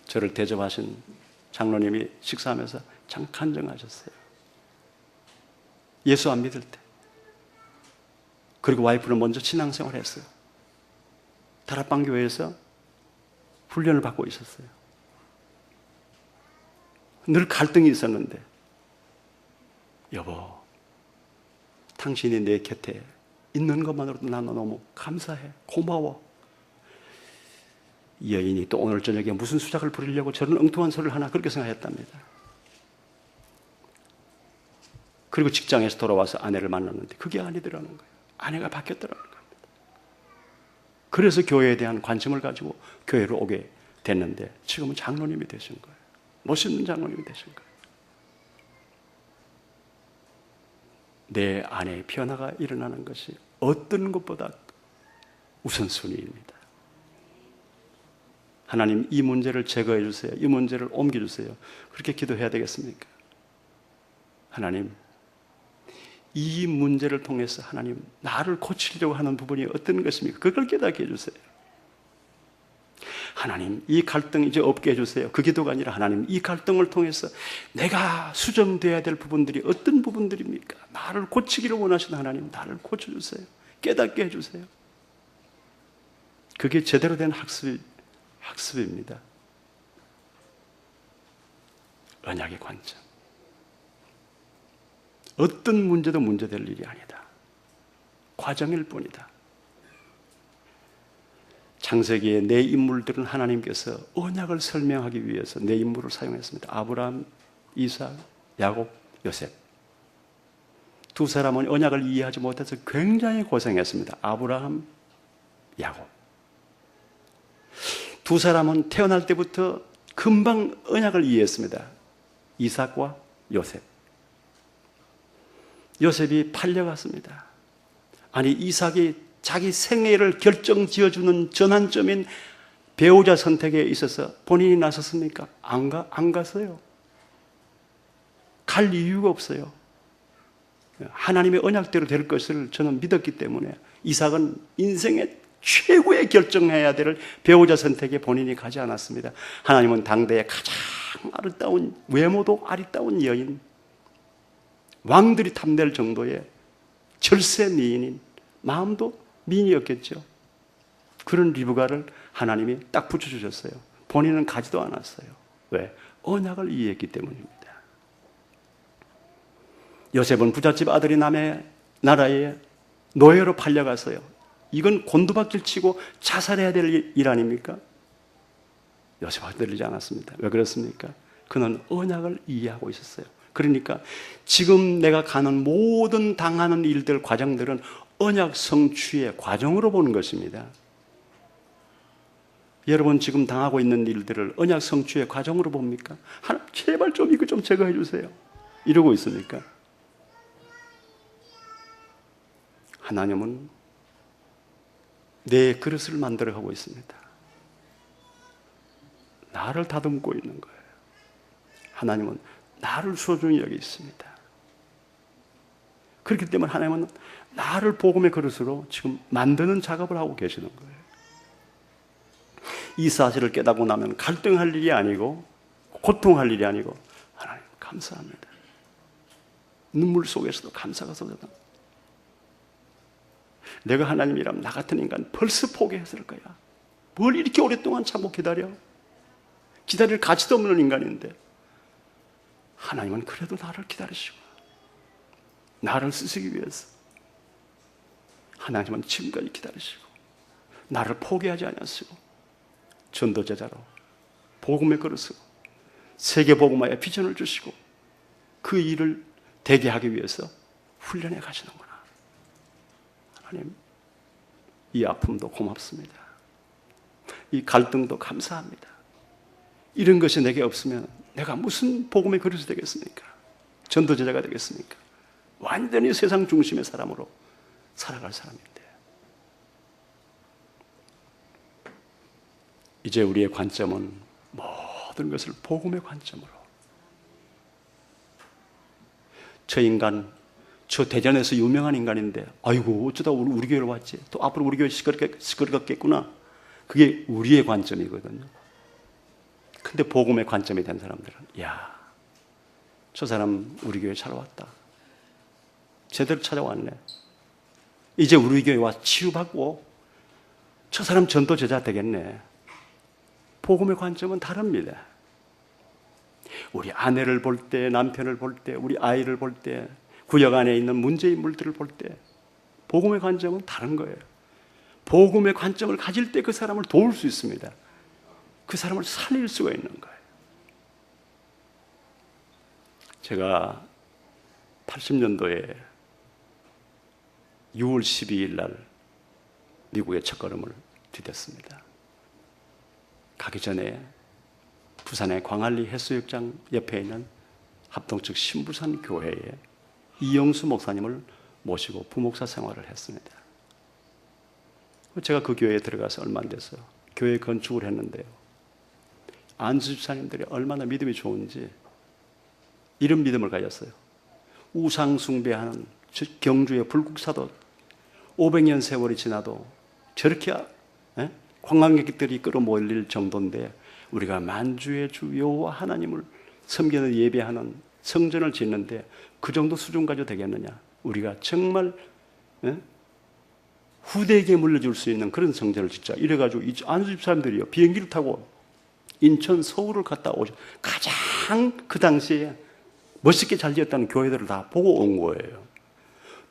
저를 대접하신 장로님이 식사하면서 잠깐 정하셨어요. 예수 안 믿을 때. 그리고 와이프는 먼저 신앙생활을 했어요. 다락방 교회에서 훈련을 받고 있었어요. 늘 갈등이 있었는데, 여보, 당신이 내 곁에 있는 것만으로도 나는 너무 감사해. 고마워. 이 여인이 또 오늘 저녁에 무슨 수작을 부리려고 저런 엉뚱한 소리를 하나 그렇게 생각했답니다. 그리고 직장에서 돌아와서 아내를 만났는데 그게 아니더라는 거예요. 아내가 바뀌었더라는 겁니다. 그래서 교회에 대한 관심을 가지고 교회로 오게 됐는데 지금은 장로님이 되신 거예요. 멋있는 장로님이 되신 거예요. 내 안에 변화가 일어나는 것이 어떤 것보다 우선순위입니다. 하나님, 이 문제를 제거해 주세요. 이 문제를 옮겨 주세요. 그렇게 기도해야 되겠습니까? 하나님, 이 문제를 통해서 하나님, 나를 고치려고 하는 부분이 어떤 것입니까? 그걸 깨닫게 해주세요. 하나님, 이 갈등 이제 없게 해주세요. 그 기도가 아니라 하나님, 이 갈등을 통해서 내가 수정되어야 될 부분들이 어떤 부분들입니까? 나를 고치기를 원하시는 하나님, 나를 고쳐주세요. 깨닫게 해주세요. 그게 제대로 된 학습입니다. 언약의 관점. 어떤 문제도 문제될 일이 아니다. 과정일 뿐이다. 창세기의 네 인물들은 하나님께서 언약을 설명하기 위해서 네 인물을 사용했습니다. 아브라함, 이삭, 야곱, 요셉. 두 사람은 언약을 이해하지 못해서 굉장히 고생했습니다. 아브라함, 야곱. 두 사람은 태어날 때부터 금방 언약을 이해했습니다. 이삭과 요셉. 요셉이 팔려갔습니다. 아니, 이삭이 자기 생애를 결정지어주는 전환점인 배우자 선택에 있어서 본인이 나섰습니까? 안 갔어요. 갈 이유가 없어요. 하나님의 언약대로 될 것을 저는 믿었기 때문에 이삭은 인생의 최고의 결정해야 될 배우자 선택에 본인이 가지 않았습니다. 하나님은 당대의 가장 아름다운, 외모도 아리따운 여인, 왕들이 탐낼 정도의 절세 미인인, 마음도 미인이었겠죠. 그런 리브가를 하나님이 딱 붙여주셨어요. 본인은 가지도 않았어요. 왜? 언약을 이해했기 때문입니다. 요셉은 부잣집 아들이 남의 나라에 노예로 팔려갔어요. 이건 곤두박질 치고 자살해야 될 일 아닙니까? 요셉은 들리지 않았습니다. 왜 그렇습니까? 그는 언약을 이해하고 있었어요. 그러니까 지금 내가 가는 모든 당하는 일들, 과정들은 언약 성취의 과정으로 보는 것입니다. 여러분 지금 당하고 있는 일들을 언약 성취의 과정으로 봅니까? 하나님 제발 좀 이거 좀 제거해 주세요. 이러고 있습니까? 하나님은 내 그릇을 만들어가고 있습니다. 나를 다듬고 있는 거예요. 하나님은 나를 소중히 여기 있습니다. 그렇기 때문에 하나님은 나를 복음의 그릇으로 지금 만드는 작업을 하고 계시는 거예요. 이 사실을 깨닫고 나면 갈등할 일이 아니고 고통할 일이 아니고 하나님 감사합니다. 눈물 속에서도 감사가 쏟아져. 내가 하나님이라면 나 같은 인간 벌써 포기했을 거야. 뭘 이렇게 오랫동안 참고 기다려? 기다릴 가치도 없는 인간인데 하나님은 그래도 나를 기다리시고 나를 쓰시기 위해서 하나님은 지금까지 기다리시고 나를 포기하지 않으시고 전도제자로 복음의 그릇으로 세계복음화에 비전을 주시고 그 일을 되게 하기 위해서 훈련해 가시는구나. 하나님, 이 아픔도 고맙습니다. 이 갈등도 감사합니다. 이런 것이 내게 없으면 내가 무슨 복음의 그릇이 되겠습니까? 전도제자가 되겠습니까? 완전히 세상 중심의 사람으로 살아갈 사람인데 이제 우리의 관점은 모든 것을 복음의 관점으로 저 인간 저 대전에서 유명한 인간인데 아이고 어쩌다 우리 교회로 왔지 또 앞으로 우리 교회 시끄럽겠구나 그게 우리의 관점이거든요. 근데 복음의 관점이 된 사람들은 야, 저 사람 우리 교회 잘 왔다. 제대로 찾아왔네. 이제 우리 교회 와 치유받고 저 사람 전도 제자 되겠네. 복음의 관점은 다릅니다. 우리 아내를 볼 때, 남편을 볼 때, 우리 아이를 볼 때, 구역 안에 있는 문제 인물들을 볼 때 복음의 관점은 다른 거예요. 복음의 관점을 가질 때 그 사람을 도울 수 있습니다. 그 사람을 살릴 수가 있는 거예요. 제가 80년도에 6월 12일 날 미국에 첫걸음을 디뎠습니다. 가기 전에 부산의 광안리 해수욕장 옆에 있는 합동측 신부산 교회에 이영수 목사님을 모시고 부목사 생활을 했습니다. 제가 그 교회에 들어가서 얼마 안 됐어요. 교회 건축을 했는데요. 안수 집사님들이 얼마나 믿음이 좋은지 이런 믿음을 가졌어요. 우상 숭배하는 경주의 불국사도 500년 세월이 지나도 저렇게 관광객들이 끌어모일 정도인데 우리가 만주의 주 여호와 하나님을 섬기는 예배하는 성전을 짓는데 그 정도 수준 가지고 되겠느냐. 우리가 정말 후대에게 물려줄 수 있는 그런 성전을 짓자. 이래가지고 안수집 사람들이요 비행기를 타고 인천, 서울을 갔다 오죠. 가장 그 당시에 멋있게 잘 지었다는 교회들을 다 보고 온 거예요.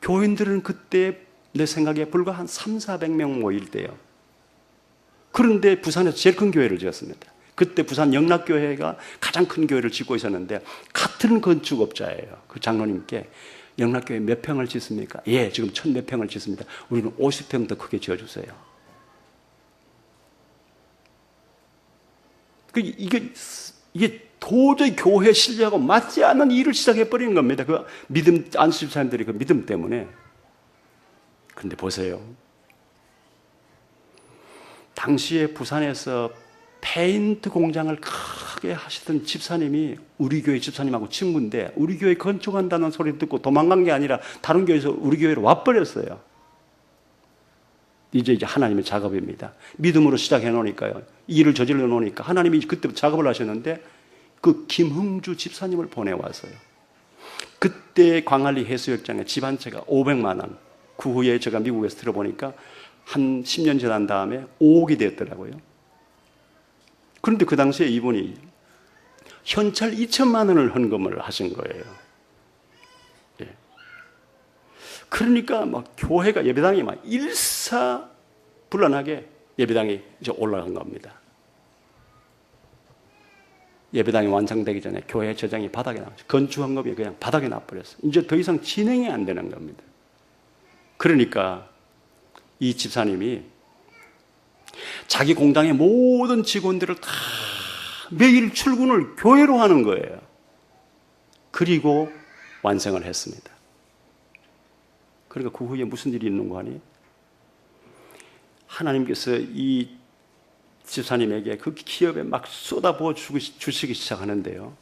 교인들은 그때 내 생각에 불과 한 300~400명 모일 때요. 그런데 부산에서 제일 큰 교회를 지었습니다. 그때 부산 영락교회가 가장 큰 교회를 짓고 있었는데 같은 건축업자예요. 그 장로님께 영락교회 몇 평을 짓습니까? 예, 지금 1000몇 평을 짓습니다. 우리는 50평 더 크게 지어주세요. 이게 도저히 교회 신뢰하고 맞지 않는 일을 시작해버리는 겁니다. 그 믿음, 안수집 사람들이 그 믿음 때문에. 그런데 보세요. 당시에 부산에서 페인트 공장을 크게 하시던 집사님이 우리 교회 집사님하고 친구인데 우리 교회 건축한다는 소리 듣고 도망간 게 아니라 다른 교회에서 우리 교회로 와버렸어요. 이제 하나님의 작업입니다. 믿음으로 시작해 놓으니까요. 일을 저질러 놓으니까 하나님이 그때 작업을 하셨는데 그 김흥주 집사님을 보내왔어요. 그때 광안리 해수욕장에 집 한 채가 500만 원. 그 후에 제가 미국에서 들어보니까 한 10년 지난 다음에 5억이 되었더라고요. 그런데 그 당시에 이분이 현찰 2천만 원을 헌금을 하신 거예요. 예. 그러니까 막 교회가 예배당이 막 일사불란하게 예배당이 이제 올라간 겁니다. 예배당이 완성되기 전에 교회 재정이 바닥에 나왔어요. 건축 헌금이 그냥 바닥에 나버렸어요. 이제 더 이상 진행이 안 되는 겁니다. 그러니까 이 집사님이 자기 공장의 모든 직원들을 다 매일 출근을 교회로 하는 거예요. 그리고 완성을 했습니다. 그러니까 그 후에 무슨 일이 있는 거 아니? 하나님께서 이 집사님에게 그 기업에 막 쏟아부어 주시기 시작하는데요.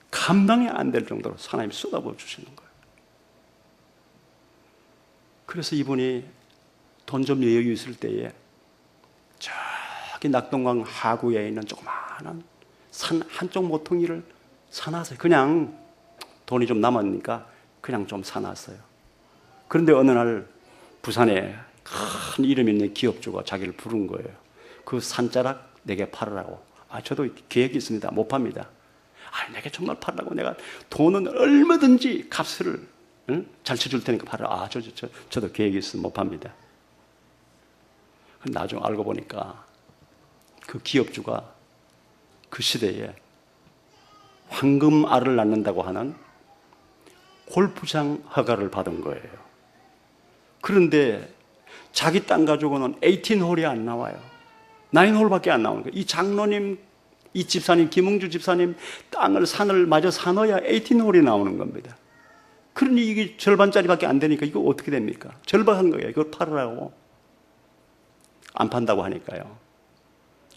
감당이 안 될 정도로 하나님이 쏟아부어 주시는 거예요. 그래서 이분이 돈 좀 여유 있을 때에 저기 낙동강 하구에 있는 조그마한 산 한쪽 모퉁이를 사놨어요. 그냥 돈이 좀 남았으니까 그냥 좀 사놨어요. 그런데 어느 날 부산에 큰 이름 있는 기업주가 자기를 부른 거예요. 그 산자락 내게 팔으라고. 저도 계획이 있습니다. 못 팝니다. 내게 정말 팔라고. 내가 돈은 얼마든지 값을 잘 쳐줄 테니까 팔아. 저도 계획이 있으면 못 팝니다. 나중에 알고 보니까 그 기업주가 그 시대에 황금알을 낳는다고 하는 골프장 허가를 받은 거예요. 그런데 자기 땅 가지고는 18홀이 안 나와요. 9홀밖에 안 나오는 거예요. 이 장로님, 이 집사님, 김흥주 집사님 산을 마저 사놓아야 18홀이 나오는 겁니다. 그러니 이게 절반짜리밖에 안 되니까 이거 어떻게 됩니까? 절반한 거예요. 이걸 팔으라고. 안 판다고 하니까요.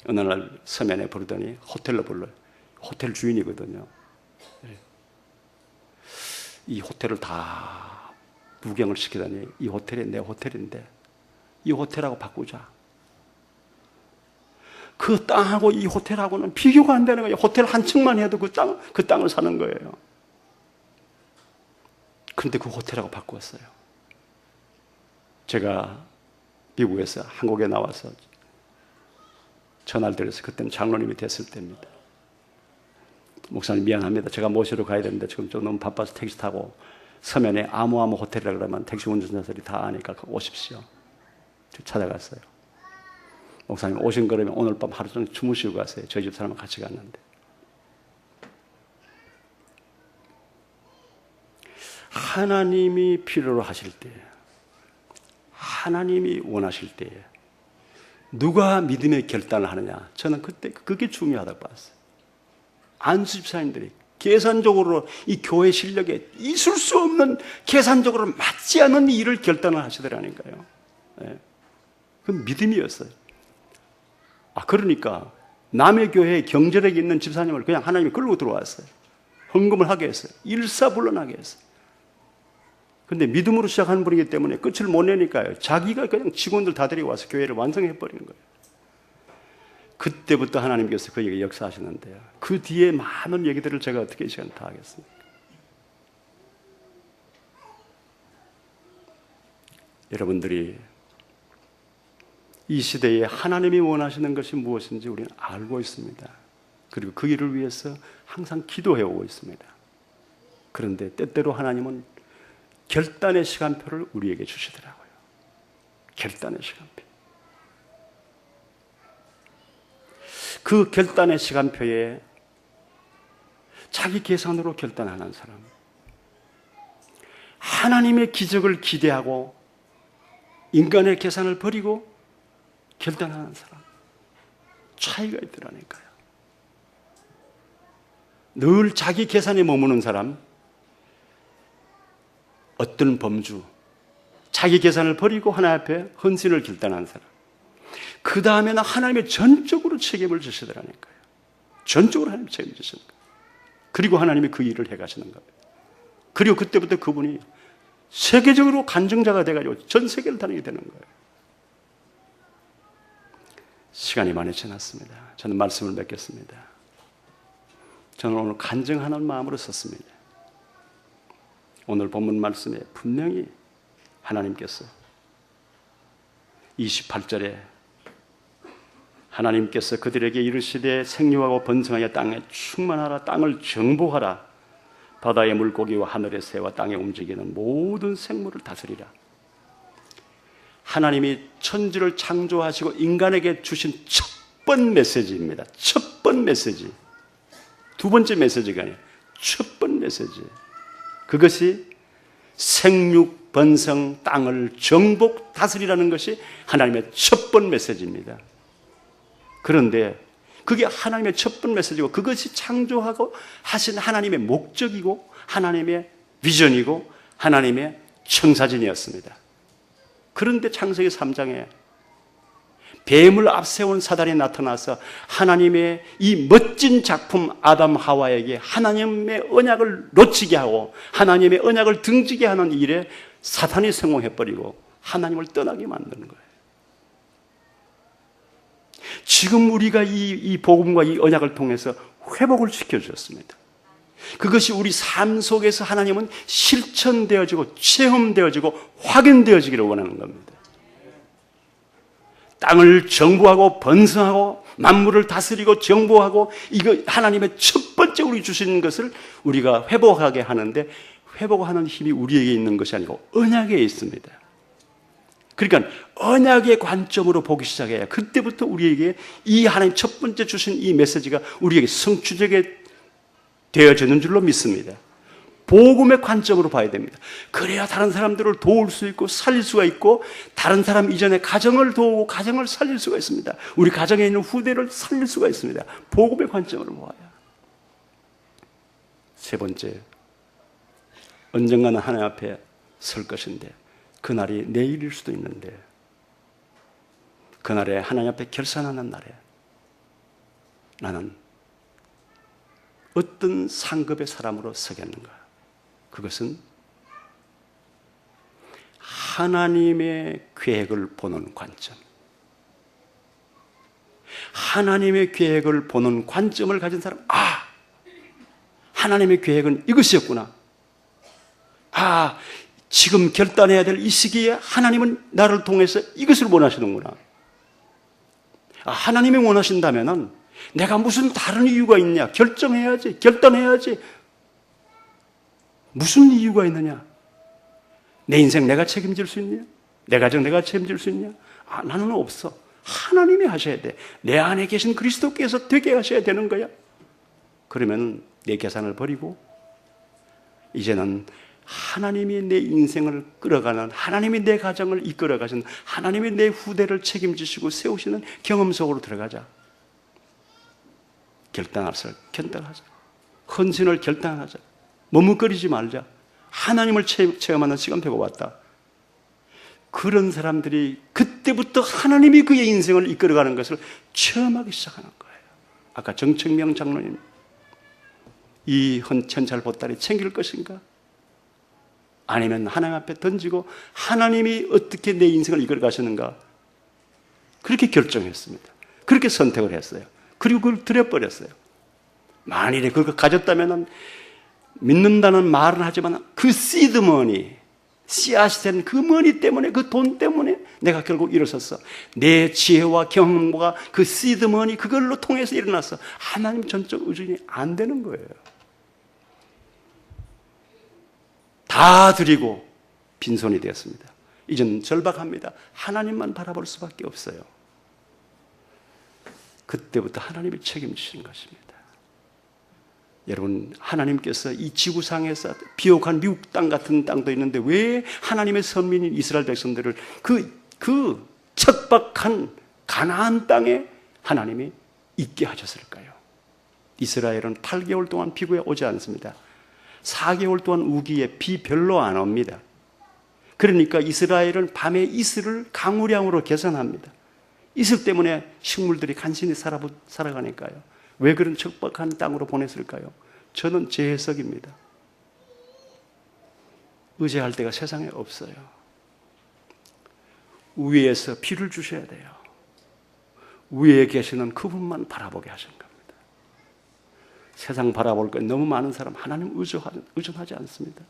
어느 날 서면에 부르더니 호텔로 불러요. 호텔 주인이거든요. 이 호텔을 다 구경을 시키더니 이 호텔이 내 호텔인데 이 호텔하고 바꾸자. 그 땅하고 이 호텔하고는 비교가 안 되는 거예요. 호텔 한 층만 해도 그 땅을 사는 거예요. 그런데 그 호텔하고 바꾸었어요. 제가 미국에서 한국에 나와서 전화를 드려서 그때는 장로님이 됐을 때입니다. 목사님 미안합니다. 제가 모시러 가야 되는데 지금 좀 너무 바빠서 택시 타고 서면에 아무 호텔이라 그러면 택시 운전자들이 다 아니까 오십시오. 찾아갔어요. 목사님 오신 거라면 오늘 밤 하루 종일 주무시고 가세요. 저희 집 사람은 같이 갔는데. 하나님이 필요로 하실 때, 하나님이 원하실 때에 누가 믿음의 결단을 하느냐, 저는 그때 그게 중요하다고 봤어요. 안수 집사님들이 계산적으로 이 교회 실력에 있을 수 없는, 계산적으로 맞지 않는 일을 결단을 하시더라니까요. 네. 그건 믿음이었어요. 그러니까 남의 교회에 경제력이 있는 집사님을 그냥 하나님이 끌고 들어왔어요. 헌금을 하게 했어요. 일사불란하게 했어요. 근데 믿음으로 시작하는 분이기 때문에 끝을 못 내니까요. 자기가 그냥 직원들 다 데리고 와서 교회를 완성해버리는 거예요. 그때부터 하나님께서 그에게 역사하시는데요. 그 뒤에 많은 얘기들을 제가 어떻게 이 시간에 다 하겠습니까? 여러분들이 이 시대에 하나님이 원하시는 것이 무엇인지 우리는 알고 있습니다. 그리고 그 일을 위해서 항상 기도해오고 있습니다. 그런데 때때로 하나님은 결단의 시간표를 우리에게 주시더라고요. 결단의 시간표. 그 결단의 시간표에 자기 계산으로 결단하는 사람, 하나님의 기적을 기대하고 인간의 계산을 버리고 결단하는 사람, 차이가 있더라니까요. 늘 자기 계산에 머무는 사람, 어떤 범주, 자기 계산을 버리고 하나님 앞에 헌신을 결단하는 사람, 그 다음에는 하나님의 전적으로 책임을 지시더라니까요. 전적으로 하나님 책임을 지시는 거예요. 그리고 하나님이 그 일을 해가시는 거예요. 그리고 그때부터 그분이 세계적으로 간증자가 돼가지고 전 세계를 다니게 되는 거예요. 시간이 많이 지났습니다. 저는 말씀을 맺겠습니다. 저는 오늘 간증하는 마음으로 썼습니다. 오늘 본문 말씀에 분명히 하나님께서 28절에 하나님께서 그들에게 이르시되 생육하고 번성하여 땅에 충만하라, 땅을 정복하라, 바다의 물고기와 하늘의 새와 땅에 움직이는 모든 생물을 다스리라. 하나님이 천지를 창조하시고 인간에게 주신 첫 번 메시지입니다. 첫 번 메시지. 두 번째 메시지가 아니에요. 첫 번 메시지. 그것이 생육, 번성, 땅을 정복, 다스리라는 것이 하나님의 첫 번 메시지입니다. 그런데 그게 하나님의 첫 번 메시지고 그것이 창조하고 하신 하나님의 목적이고 하나님의 비전이고 하나님의 청사진이었습니다. 그런데 창세기 3장에 뱀을 앞세운 사단이 나타나서 하나님의 이 멋진 작품 아담 하와에게 하나님의 언약을 놓치게 하고 하나님의 언약을 등지게 하는 일에 사탄이 성공해버리고 하나님을 떠나게 만드는 거예요. 지금 우리가 이 복음과 이 언약을 통해서 회복을 시켜주셨습니다. 그것이 우리 삶 속에서 하나님은 실천되어지고 체험되어지고 확인되어지기를 원하는 겁니다. 땅을 정복하고 번성하고 만물을 다스리고 정복하고 이거 하나님의 첫 번째 우리 주신 것을 우리가 회복하게 하는데 회복하는 힘이 우리에게 있는 것이 아니고 언약에 있습니다. 그러니까 언약의 관점으로 보기 시작해야 그때부터 우리에게 이 하나님 첫 번째 주신 이 메시지가 우리에게 성취되게 되어지는 줄로 믿습니다. 복음의 관점으로 봐야 됩니다. 그래야 다른 사람들을 도울 수 있고 살릴 수가 있고 다른 사람 이전에 가정을 도우고 가정을 살릴 수가 있습니다. 우리 가정에 있는 후대를 살릴 수가 있습니다. 복음의 관점으로 봐야. 세 번째, 언젠가는 하나님 앞에 설 것인데 그날이 내일일 수도 있는데 그날에 하나님 앞에 결산하는 날에 나는 어떤 상급의 사람으로 서겠는가? 그것은 하나님의 계획을 보는 관점. 하나님의 계획을 보는 관점을 가진 사람, 하나님의 계획은 이것이었구나. 지금 결단해야 될 이 시기에 하나님은 나를 통해서 이것을 원하시는구나. 하나님이 원하신다면은 내가 무슨 다른 이유가 있냐? 결정해야지, 결단해야지. 무슨 이유가 있느냐? 내 인생 내가 책임질 수 있냐? 내 가정 내가 책임질 수 있냐? 나는 없어. 하나님이 하셔야 돼. 내 안에 계신 그리스도께서 되게 하셔야 되는 거야. 그러면 내 계산을 버리고 이제는 하나님이 내 인생을 끌어가는, 하나님이 내 가정을 이끌어 가시는, 하나님이 내 후대를 책임지시고 세우시는 경험 속으로 들어가자. 결단하자. 헌신을 결단하자. 머뭇거리지 말자. 하나님을 체험하는 시간표가 왔다. 그런 사람들이 그때부터 하나님이 그의 인생을 이끌어가는 것을 체험하기 시작하는 거예요. 아까 정청명 장로님, 이 헌천찰 보따리 챙길 것인가? 아니면 하나님 앞에 던지고 하나님이 어떻게 내 인생을 이끌어 가시는가? 그렇게 결정했습니다. 그렇게 선택을 했어요. 그리고 그걸 드려버렸어요. 만일에 그걸 가졌다면 믿는다는 말은 하지만 그 시드머니, 씨앗이 된 그 머니 때문에, 그 돈 때문에 내가 결국 일어섰어. 내 지혜와 경험과 그 시드머니, 그걸로 통해서 일어났어. 하나님 전적 의존이 안 되는 거예요. 다 드리고 빈손이 되었습니다. 이제는 절박합니다. 하나님만 바라볼 수밖에 없어요. 그때부터 하나님이 책임지시는 것입니다. 여러분, 하나님께서 이 지구상에서 비옥한 미국 땅 같은 땅도 있는데 왜 하나님의 선민인 이스라엘 백성들을 그 척박한 가나안 땅에 하나님이 있게 하셨을까요? 이스라엘은 8개월 동안 피고에 오지 않습니다. 4개월 동안 우기에 비 별로 안 옵니다. 그러니까 이스라엘은 밤에 이슬을 강우량으로 계산합니다. 이슬 때문에 식물들이 간신히 살아가니까요. 왜 그런 척박한 땅으로 보냈을까요? 저는 제 해석입니다. 의지할 데가 세상에 없어요. 위에서 비를 주셔야 돼요. 위에 계시는 그분만 바라보게 하신 겁니다. 세상 바라볼 것 너무 많은 사람 하나님 의존하지 않습니다.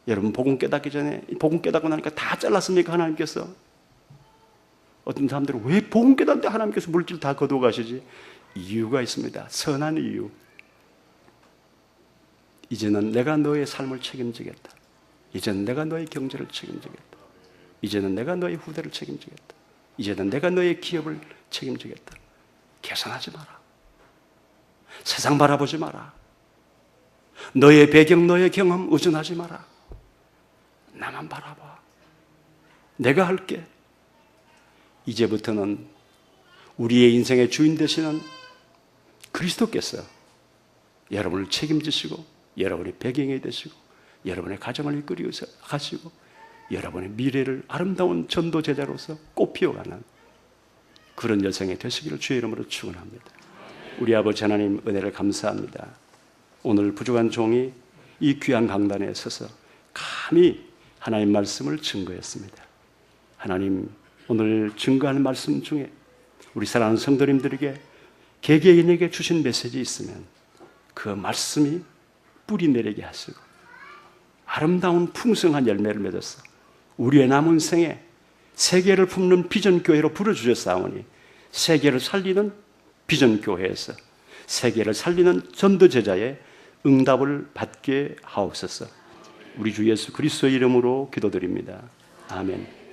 여러분, 복음 깨닫기 전에, 복음 깨닫고 나니까 다 잘랐습니까? 하나님께서? 어떤 사람들은 왜 복음 깨닫는데 하나님께서 물질 다 거두어 가시지? 이유가 있습니다. 선한 이유. 이제는 내가 너의 삶을 책임지겠다. 이제는 내가 너의 경제를 책임지겠다. 이제는 내가 너의 후대를 책임지겠다. 이제는 내가 너의 기업을 책임지겠다. 계산하지 마라. 세상 바라보지 마라. 너의 배경, 너의 경험 의존하지 마라. 나만 바라봐. 내가 할게. 이제부터는 우리의 인생의 주인 되시는 그리스도께서 여러분을 책임지시고 여러분의 배경이 되시고 여러분의 가정을 이끌어 가시고 여러분의 미래를 아름다운 전도 제자로서 꽃피워가는 그런 여성이 되시기를 주의 이름으로 축원합니다. 우리 아버지 하나님, 은혜를 감사합니다. 오늘 부족한 종이 이 귀한 강단에 서서 감히 하나님 말씀을 증거했습니다. 하나님, 오늘 증거하는 말씀 중에 우리 사랑하는 성도님들에게 개개인에게 주신 메시지 있으면 그 말씀이 뿌리 내리게 하시고 아름다운 풍성한 열매를 맺어서 우리의 남은 생에 세계를 품는 비전교회로 부르주셨사오니 세계를 살리는 비전교회에서 세계를 살리는 전도제자의 응답을 받게 하옵소서. 우리 주 예수 그리스도의 이름으로 기도드립니다. 아멘.